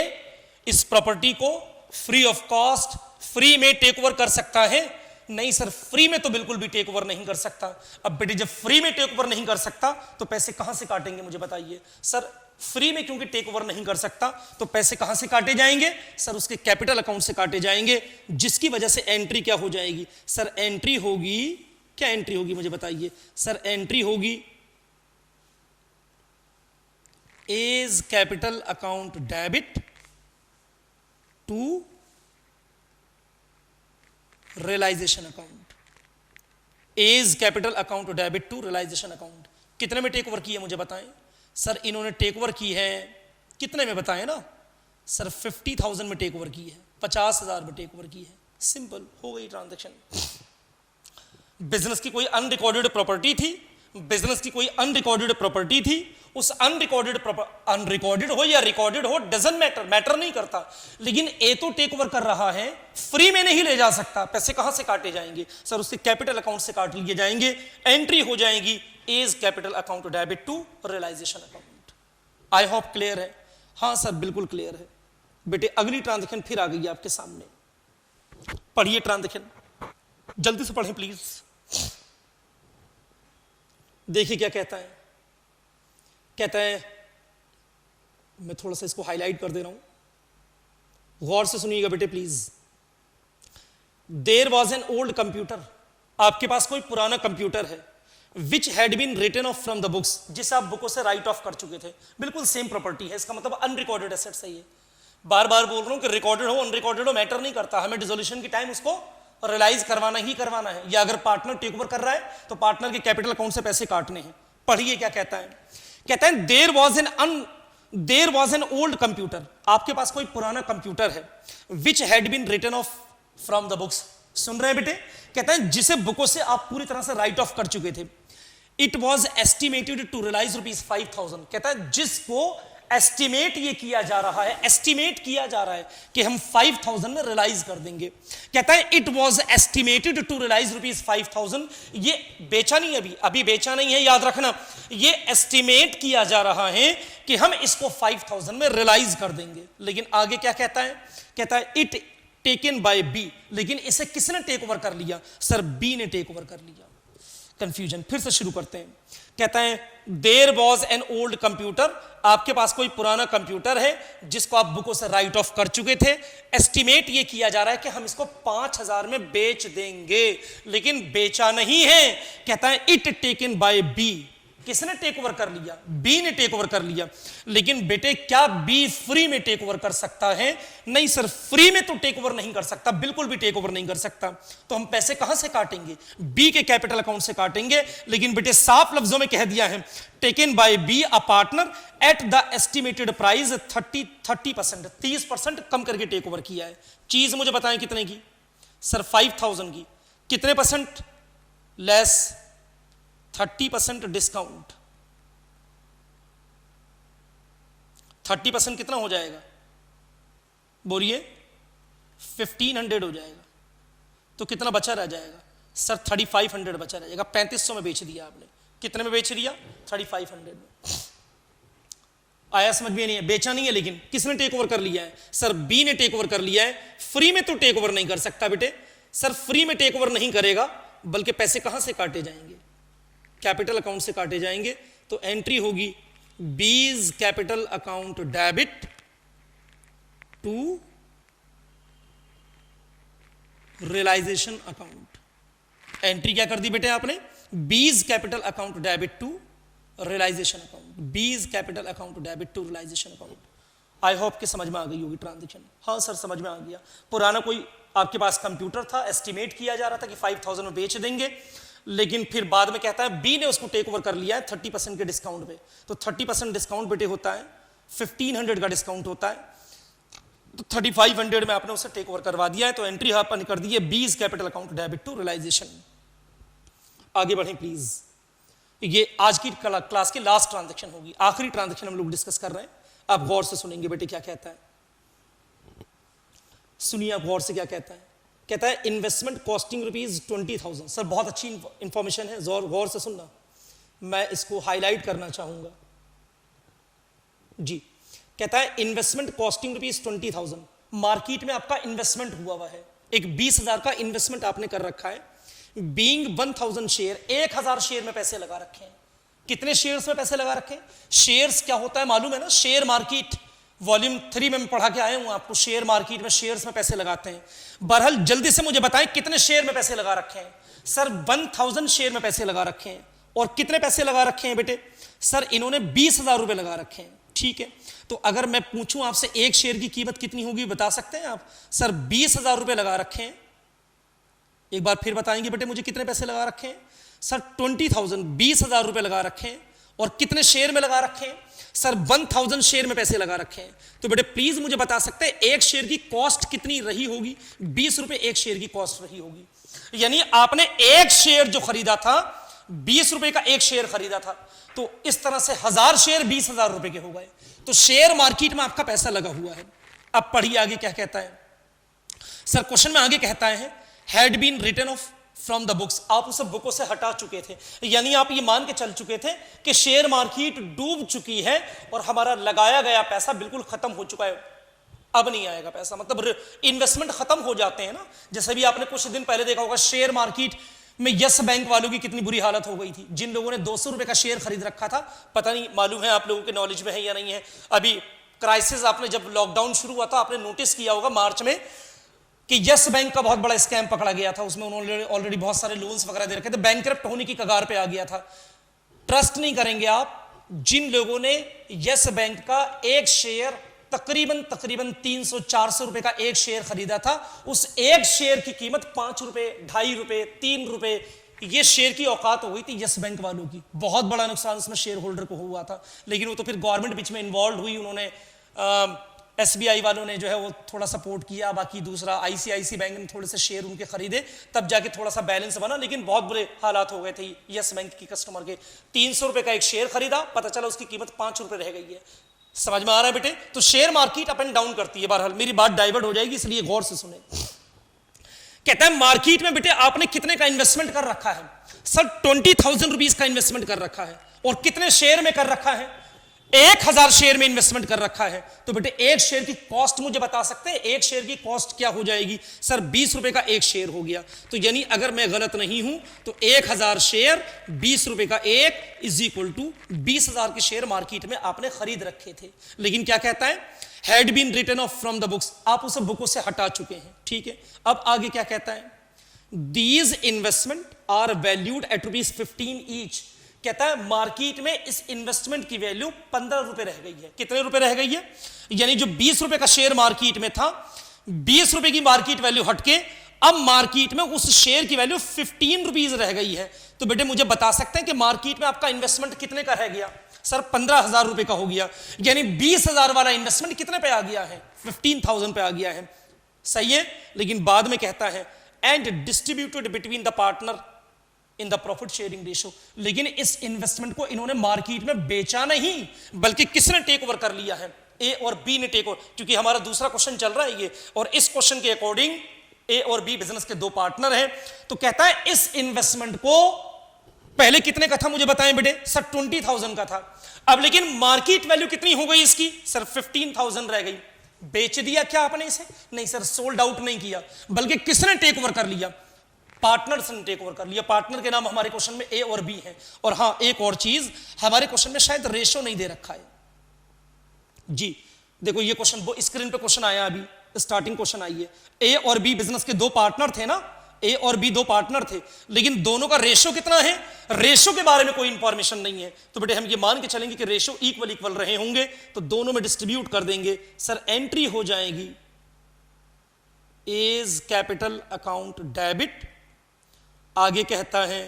इस प्रॉपर्टी को फ्री ऑफ कॉस्ट फ्री में टेक ओवर कर सकता है? नहीं सर, फ्री में तो बिल्कुल भी टेक ओवर नहीं कर सकता। अब बेटे जब फ्री में टेक ओवर नहीं कर सकता तो पैसे कहां से काटेंगे मुझे बताइए? सर फ्री में क्योंकि टेक ओवर नहीं कर सकता तो पैसे कहां से काटे जाएंगे? सर उसके कैपिटल अकाउंट से काटे जाएंगे, जिसकी वजह से एंट्री क्या हो जाएगी? सर एंट्री होगी, क्या एंट्री होगी मुझे बताइए? सर एंट्री होगी A's capital account debit to realisation account. A's capital account debit to realisation account. कितने में टेक ओवर की है मुझे बताएं? सर इन्होंने टेक ओवर की है कितने में बताएं ना? सर 50,000 में टेक ओवर की है, 50,000 में टेक ओवर की है। सिंपल हो गई ट्रांजैक्शन। बिजनेस की कोई अनरिकॉर्डेड प्रॉपर्टी थी, बिजनेस की कोई अनरिकॉर्डेड प्रॉपर्टी थी, उस अनरिकॉर्डेड हो या रिकॉर्डेड हो डजंट मैटर, मैटर नहीं करता, लेकिन ए तो टेक ओवर कर रहा है, फ्री में नहीं ले जा सकता, पैसे कहां से काटे जाएंगे? सर उसके कैपिटल अकाउंट से काट लिए जाएंगे, एंट्री हो जाएगी A's capital account debit to realisation account. I hope clear है? हाँ सर बिल्कुल क्लियर है। बेटे अगली ट्रांजैक्शन फिर आ गई है आपके सामने, पढ़िए ट्रांजैक्शन, जल्दी से पढ़ें प्लीज। देखिए क्या कहता है? कहता है मैं थोड़ा सा इसको हाईलाइट कर दे रहा हूं, गौर से सुनिएगा बेटे please. There was an old computer, आपके पास कोई पुराना कंप्यूटर है, which had been written off from the books, जिसे आप बुकों से राइट ऑफ कर चुके थे। बिल्कुल सेम प्रॉपर्टी है, इसका मतलब अनरिकॉर्डेड एसेट सही है। बार बार बोल रहा हूं कि रिकॉर्डेड हो अनरिकॉर्डेड हो मैटर नहीं करता, हमें डिसोल्यूशन की टाइम उसको रियलाइज करवाना ही करवाना है, या अगर पार्टनर टेक ओवर कर रहा है तो पार्टनर के कैपिटल अकाउंट से पैसे काटने हैं। पढ़िए क्या कहता है, कहता है there was an old computer, आपके पास कोई पुराना कंप्यूटर है, which had been written off from the books, सुन रहे हैं बेटे, कहता है जिसे बुकों से आप पूरी तरह से राइट ऑफ कर चुके थे। It was estimated to realise ₹5,000, कहता है जिसको एस्टिमेट ये किया जा रहा है, एस्टिमेट किया जा रहा है कि हम 5,000 में रियलाइज कर देंगे। कहता है it was estimated to realise ₹5,000, ये बेचा नहीं, अभी बेचा नहीं है, याद रखना, ये एस्टिमेट किया जा रहा है कि हम इसको 5,000 में रियलाइज कर देंगे। लेकिन आगे क्या कहता है, कहता है इट टेकन बाय बी, लेकिन इसे किसने टेक ओवर कर लिया, सर बी ने टेक ओवर कर लिया। कंफ्यूजन, फिर से शुरू करते हैं। कहता है there was an old computer, आपके पास कोई पुराना कंप्यूटर है जिसको आप बुकों से राइट ऑफ कर चुके थे, एस्टिमेट ये किया जा रहा है कि हम इसको 5,000 में बेच देंगे, लेकिन बेचा नहीं है। कहता है इट टेकन बाय बी, किसने टेक ओवर कर लिया, बी ने टेक ओवर कर लिया। लेकिन बेटे क्या बी फ्री में टेक ओवर कर सकता है, नहीं सर, फ्री में तो टेक ओवर नहीं कर सकता, बिल्कुल भी टेक ओवर नहीं कर सकता। तो हम पैसे कहां से काटेंगे, बी के कैपिटल अकाउंट से काटेंगे। लेकिन बेटे साफ लफ्जों में कह दिया है, taken by be a partner at the estimated price 30%, 30% कम करके टेक ओवर किया है। चीज मुझे बताएं कितने की, सर 5,000 की, कितने परसेंट लेस, 30% डिस्काउंट, 30% कितना हो जाएगा, बोलिए 1,500 हो जाएगा। तो कितना बचा रह जाएगा, सर 3,500 बचा रहेगा। 3,500 में बेच दिया आपने, कितने में बेच दिया, 3,500 में। आया समझ में नहीं है, बेचा नहीं है, लेकिन किसने टेक ओवर कर लिया है, सर बी ने टेक ओवर कर लिया है। फ्री में तो टेक ओवर नहीं कर सकता बेटे, सर फ्री में टेक ओवर नहीं करेगा, बल्कि पैसे कहां से काटे जाएंगे, कैपिटल अकाउंट से काटे जाएंगे। तो एंट्री होगी B's capital account debit to realisation account. Entry क्या कर दी बेटे आपने, B's capital account debit to realisation account, B's capital account debit to realisation account. I hope कि समझ में आ गई होगी ट्रांजेक्शन। हाँ सर समझ में आ गया। पुराना कोई आपके पास कंप्यूटर था, एस्टिमेट किया जा रहा था कि 5,000 में बेच देंगे, लेकिन फिर बाद में कहता है बी ने उसको टेक ओवर कर लिया है 30% के डिस्काउंट पे। तो 30% डिस्काउंट बेटे होता है 1,500 का डिस्काउंट होता है, तो 3,500 में आपने उसे टेक ओवर करवा दिया है। तो एंट्री आपने कर दी है B's capital account debit to realisation. आगे बढ़ें प्लीज। ये आज की क्लास की लास्ट ट्रांजेक्शन होगी, आखिरी ट्रांजेक्शन हम लोग डिस्कस कर रहे हैं। आप गौर से सुनेंगे बेटे क्या कहता है, सुनिए आप गौर से क्या कहता है। कहता है इन्वेस्टमेंट कॉस्टिंग ₹20,000। सर बहुत अच्छी इंफॉर्मेशन है, गौर से सुनना, मैं इसको हाईलाइट करना चाहूंगा जी। कहता है इन्वेस्टमेंट कॉस्टिंग ₹20,000, मार्केट में आपका इन्वेस्टमेंट हुआ है, एक 20,000 का इन्वेस्टमेंट आपने कर रखा है। बीइंग 1,000 शेयर, 1,000 शेयर में पैसे लगा रखे हैं। कितने शेयर्स में पैसे लगा रखे हैं, शेयर्स क्या होता है मालूम है ना, शेयर मार्केट वॉल्यूम 3 में मैं पढ़ा के आया हूं आपको, शेयर मार्केट में शेयर्स में पैसे लगाते हैं। बहरहाल जल्दी से मुझे बताएं कितने शेयर में पैसे लगा रखे हैं। सर 1,000 शेयर में पैसे लगा रखे हैं। और कितने पैसे लगा रखे हैं बेटे, सर इन्होंने 20,000 रुपए लगा रखे हैं। ठीक है, तो अगर मैं पूछूं आपसे एक शेयर की कीमत कितनी होगी बता सकते हैं आप, सर 20,000 रुपए लगा रखे हैं। एक बार फिर बताएंगे बेटे मुझे कितने पैसे लगा रखे हैं, सर 20,000, 20,000 रुपए लगा रखे हैं। और कितने शेयर में लगा रखे हैं, सर 1,000 शेयर में पैसे लगा रखे हैं। तो बेटे प्लीज मुझे बता सकते हैं एक शेयर की कॉस्ट कितनी रही होगी, 20 रुपए एक शेयर की कॉस्ट रही होगी। यानी आपने एक शेयर जो खरीदा था 20 रुपए का एक शेयर खरीदा था, तो इस तरह से 1,000 शेयर 20,000 रुपए के हो गए। तो शेयर मार्केट में आपका पैसा लगा हुआ है। अब पढ़िए आगे क्या कहता है। सर क्वेश्चन में आगे कहता है had been written off from the books, आप उसे बुकों से हटा चुके थे, यानी आप ये मान के चल चुके थे कि शेयर मार्केट डूब चुकी है और हमारा लगाया गया पैसा बिल्कुल खत्म हो चुका है, अब नहीं आएगा पैसा। मतलब इन्वेस्टमेंट खत्म हो जाते हैं ना, जैसे भी आपने कुछ दिन पहले देखा होगा शेयर मार्केट में यस बैंक वालों की कितनी बुरी हालत हो गई थी। जिन लोगों ने 200 रुपए का शेयर खरीद रखा था, पता नहीं मालूम है आप लोगों के नॉलेज में है या नहीं है, अभी क्राइसिस, आपने जब लॉकडाउन शुरू हुआ था आपने नोटिस किया होगा मार्च में कि यस बैंक का बहुत बड़ा स्कैम पकड़ा गया था, उसमें उन्होंने ऑलरेडी बहुत सारे लोन्स वगैरह दे रखे थे, बैंकरप्ट होने की कगार पे आ गया था। ट्रस्ट नहीं करेंगे आप, जिन लोगों ने यस बैंक का एक शेयर तकरीबन 300-400 रुपए का एक शेयर खरीदा था, उस एक शेयर की कीमत 5 रुपए, 2.5 रुपए, 3 रुपए, ये शेयर की औकात हो गई थी यस बैंक वालों की। बहुत बड़ा नुकसान उसमें शेयर होल्डर को हुआ था, लेकिन वो तो फिर गवर्नमेंट बीच में इन्वॉल्व हुई, उन्होंने एसबीआई वालों ने जो है वो थोड़ा सपोर्ट किया, बाकी दूसरा आईसीआईसी बैंक ने थोड़े से शेयर उनके खरीदे, तब जाके थोड़ा सा बैलेंस बना, लेकिन बहुत बुरे हालात हो गए थे यस बैंक की कस्टमर के। 300 रुपए का एक शेयर खरीदा, पता चला उसकी कीमत 5 रुपए रह गई है। समझ में आ रहा है बेटे? तो share market up and down करती है। बहरहाल मेरी बात डाइवर्ट हो जाएगी, इसलिए गौर से सुने। कहता है मार्केट में बेटे आपने कितने का इन्वेस्टमेंट कर रखा है? सर 20,000 रुपीज का इन्वेस्टमेंट कर रखा है। और कितने शेयर में कर रखा है? 1000 शेयर में इन्वेस्टमेंट कर रखा है। तो बेटे एक शेयर की कॉस्ट मुझे बता सकते हैं? एक शेयर की कॉस्ट क्या हो जाएगी? सर 20 रुपए का एक शेयर हो गया। तो यानी अगर मैं गलत नहीं हूं तो 1000 शेयर 20 रुपए का एक इज इक्वल टू 20,000 के शेयर मार्केट में आपने खरीद रखे थे। लेकिन क्या कहता है? Had been written off from the books, आप उसे बुकों से हटा चुके हैं। ठीक है, अब आगे क्या कहता है? These investment are valued at ₹15 each. कहता है मार्केट में इस इन्वेस्टमेंट की वैल्यू 15 रुपए रह गई है। कितने रुपए रह गई है? यानी जो 20 रुपए का शेयर मार्केट में था, 20 रुपए की मार्केट वैल्यू हटके अब मार्केट में उस शेयर की वैल्यू 15 रुपीज रह गई है। तो बेटे मुझे बता सकते हैं कि मार्केट में आपका इन्वेस्टमेंट कितने का रह गया? सर 15,000 रुपए का हो गया। यानी 20,000 वाला इन्वेस्टमेंट कितने पे आ गया है? 15,000 पे आ गया है। सही है, लेकिन बाद में कहता है and distributed between the partner in the profit sharing ratio. लेकिन इस इन्वेस्टमेंट को इन्होंने मार्केट में बेचा नहीं, बल्कि किसने टेक ओवर कर लिया है? ए और बी ने टेक ओवर। क्योंकि हमारा दूसरा क्वेश्चन चल रहा है ये, और इस क्वेश्चन के अकॉर्डिंग ए और बी बिजनेस के दो पार्टनर हैं। तो कहता है इस इन्वेस्टमेंट को पहले कितने का था मुझे बताएं बेटे? सर 20,000 का था। अब लेकिन मार्केट वैल्यू कितनी हो गई इसकी? सर 15,000 रह गई। बेच दिया क्या आपने इसे? नहीं सर, सोल्ड आउट नहीं किया, बल्कि किसने टेक ओवर कर लिया? पार्टनर्स ने टेक ओवर कर लिया। पार्टनर के नाम हमारे क्वेश्चन में ए और बी है। और हाँ, एक और चीज, हमारे क्वेश्चन में शायद रेशो नहीं दे रखा है जी। देखो ये क्वेश्चन वो स्क्रीन पे क्वेश्चन आया, अभी स्टार्टिंग क्वेश्चन आई है। ए और बी बिजनेस के दो पार्टनर थे ना, ए और बी दो पार्टनर थे, लेकिन दोनों का रेशो कितना है? रेशो के बारे में कोई इंफॉर्मेशन नहीं है। तो बेटे हम ये मान के चलेंगे कि रेशो इक्वल इक्वल रहे होंगे, तो दोनों में डिस्ट्रीब्यूट कर देंगे। सर एंट्री हो जाएगी एज कैपिटल अकाउंट डेबिट, आगे कहता है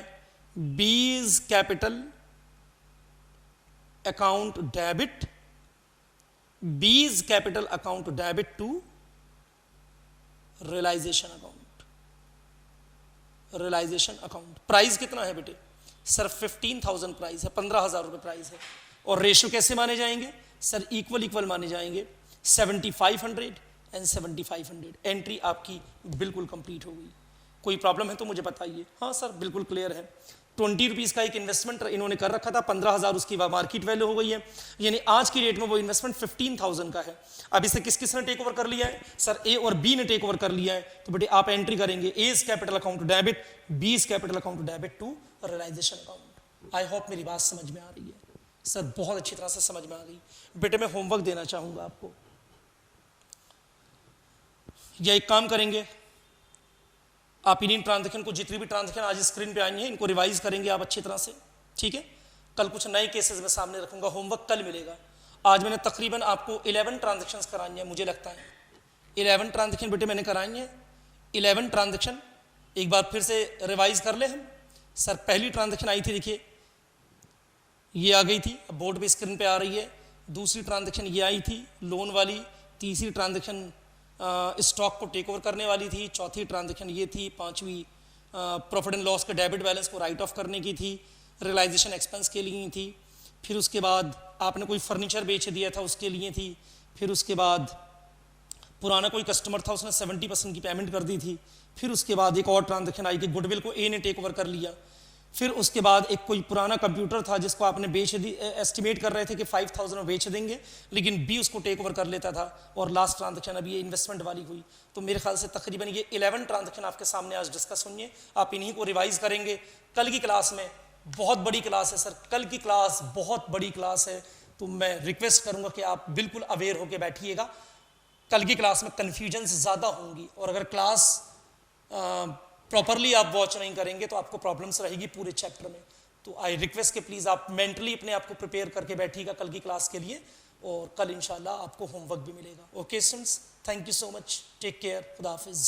B's capital account debit, B's capital account debit to realisation account, realisation account. Price कितना है बेटे? सर 15,000 प्राइस है, 15,000 रुपए प्राइस है। और रेशो कैसे माने जाएंगे? सर इक्वल इक्वल माने जाएंगे, 7500 एंड 7500। एंट्री आपकी बिल्कुल कंप्लीट हो गई। कोई प्रॉब्लम है तो मुझे बताइए। हाँ सर बिल्कुल क्लियर है। 20 रुपीज़ का एक इन्वेस्टमेंट इन्होंने कर रखा था, 15,000 उसकी मार्केट वैल्यू हो गई है, यानी आज की डेट में वो इन्वेस्टमेंट 15,000 का है। अब इसे किस किसने टेक ओवर कर लिया है? सर ए और बी ने टेक ओवर कर लिया है। तो बेटे आप एंट्री करेंगे A's capital account debit, B's capital account debit to realisation account. I hope मेरी बात समझ में आ रही है। सर बहुत अच्छी तरह से समझ में आ गई। बेटे मैं होमवर्क देना चाहूंगा आपको, या एक काम करेंगे, आप इन्हीं ट्रांजेक्शन को, जितनी भी ट्रांजेक्शन आज स्क्रीन पे आई हैं, इनको रिवाइज करेंगे आप अच्छी तरह से। ठीक है, कल कुछ नए केसेस में सामने रखूंगा, होमवर्क कल मिलेगा। आज मैंने तकरीबन आपको 11 ट्रांजेक्शन्स कराई हैं, मुझे लगता है 11 ट्रांजेक्शन बेटे मैंने कराई हैं। 11 ट्रांजेक्शन एक बार फिर से रिवाइज कर ले हम। सर पहली ट्रांजेक्शन आई थी, देखिए ये आ गई थी, बोर्ड पे स्क्रीन पे आ रही है। दूसरी ट्रांजेक्शन ये आई थी लोन वाली। तीसरी ट्रांजेक्शन स्टॉक को टेक ओवर करने वाली थी। चौथी ट्रांजेक्शन ये थी। पांचवी प्रॉफिट एंड लॉस के डेबिट बैलेंस को राइट ऑफ करने की थी, रियलाइजेशन एक्सपेंस के लिए थी। फिर उसके बाद आपने कोई फर्नीचर बेच दिया था, उसके लिए थी। फिर उसके बाद पुराना कोई कस्टमर था, उसने 70% की पेमेंट कर दी थी। फिर उसके बाद एक और ट्रांजेक्शन आई कि गुडविल को ए ने टेक ओवर कर लिया। फिर उसके बाद एक कोई पुराना कंप्यूटर था जिसको आपने बेच दी, एस्टिमेट कर रहे थे कि 5,000 में बेच देंगे, लेकिन बी उसको टेक ओवर कर लेता था। और लास्ट ट्रांजेक्शन अभी ये इन्वेस्टमेंट वाली हुई। तो मेरे ख्याल से तकरीबन ये 11 ट्रांजेक्शन आपके सामने आज डिस्कस हुई है। आप इन्हीं को रिवाइज करेंगे। कल की क्लास में बहुत बड़ी क्लास है सर, कल की क्लास बहुत बड़ी क्लास है। तो मैं रिक्वेस्ट करूंगा कि आप बिल्कुल अवेयर होकर बैठिएगा। कल की क्लास में कन्फ्यूजन ज़्यादा होंगी, और अगर क्लास प्रॉपरली आप वॉच नहीं करेंगे तो आपको प्रॉब्लम्स रहेगी पूरे चैप्टर में। तो आई रिक्वेस्ट कि प्लीज़ आप मेंटली अपने आप को प्रिपेयर करके बैठिएगा कल की क्लास के लिए, और कल इंशाल्लाह आपको होमवर्क भी मिलेगा। Okay students, thank you so much, take care, खुदा हाफिज़।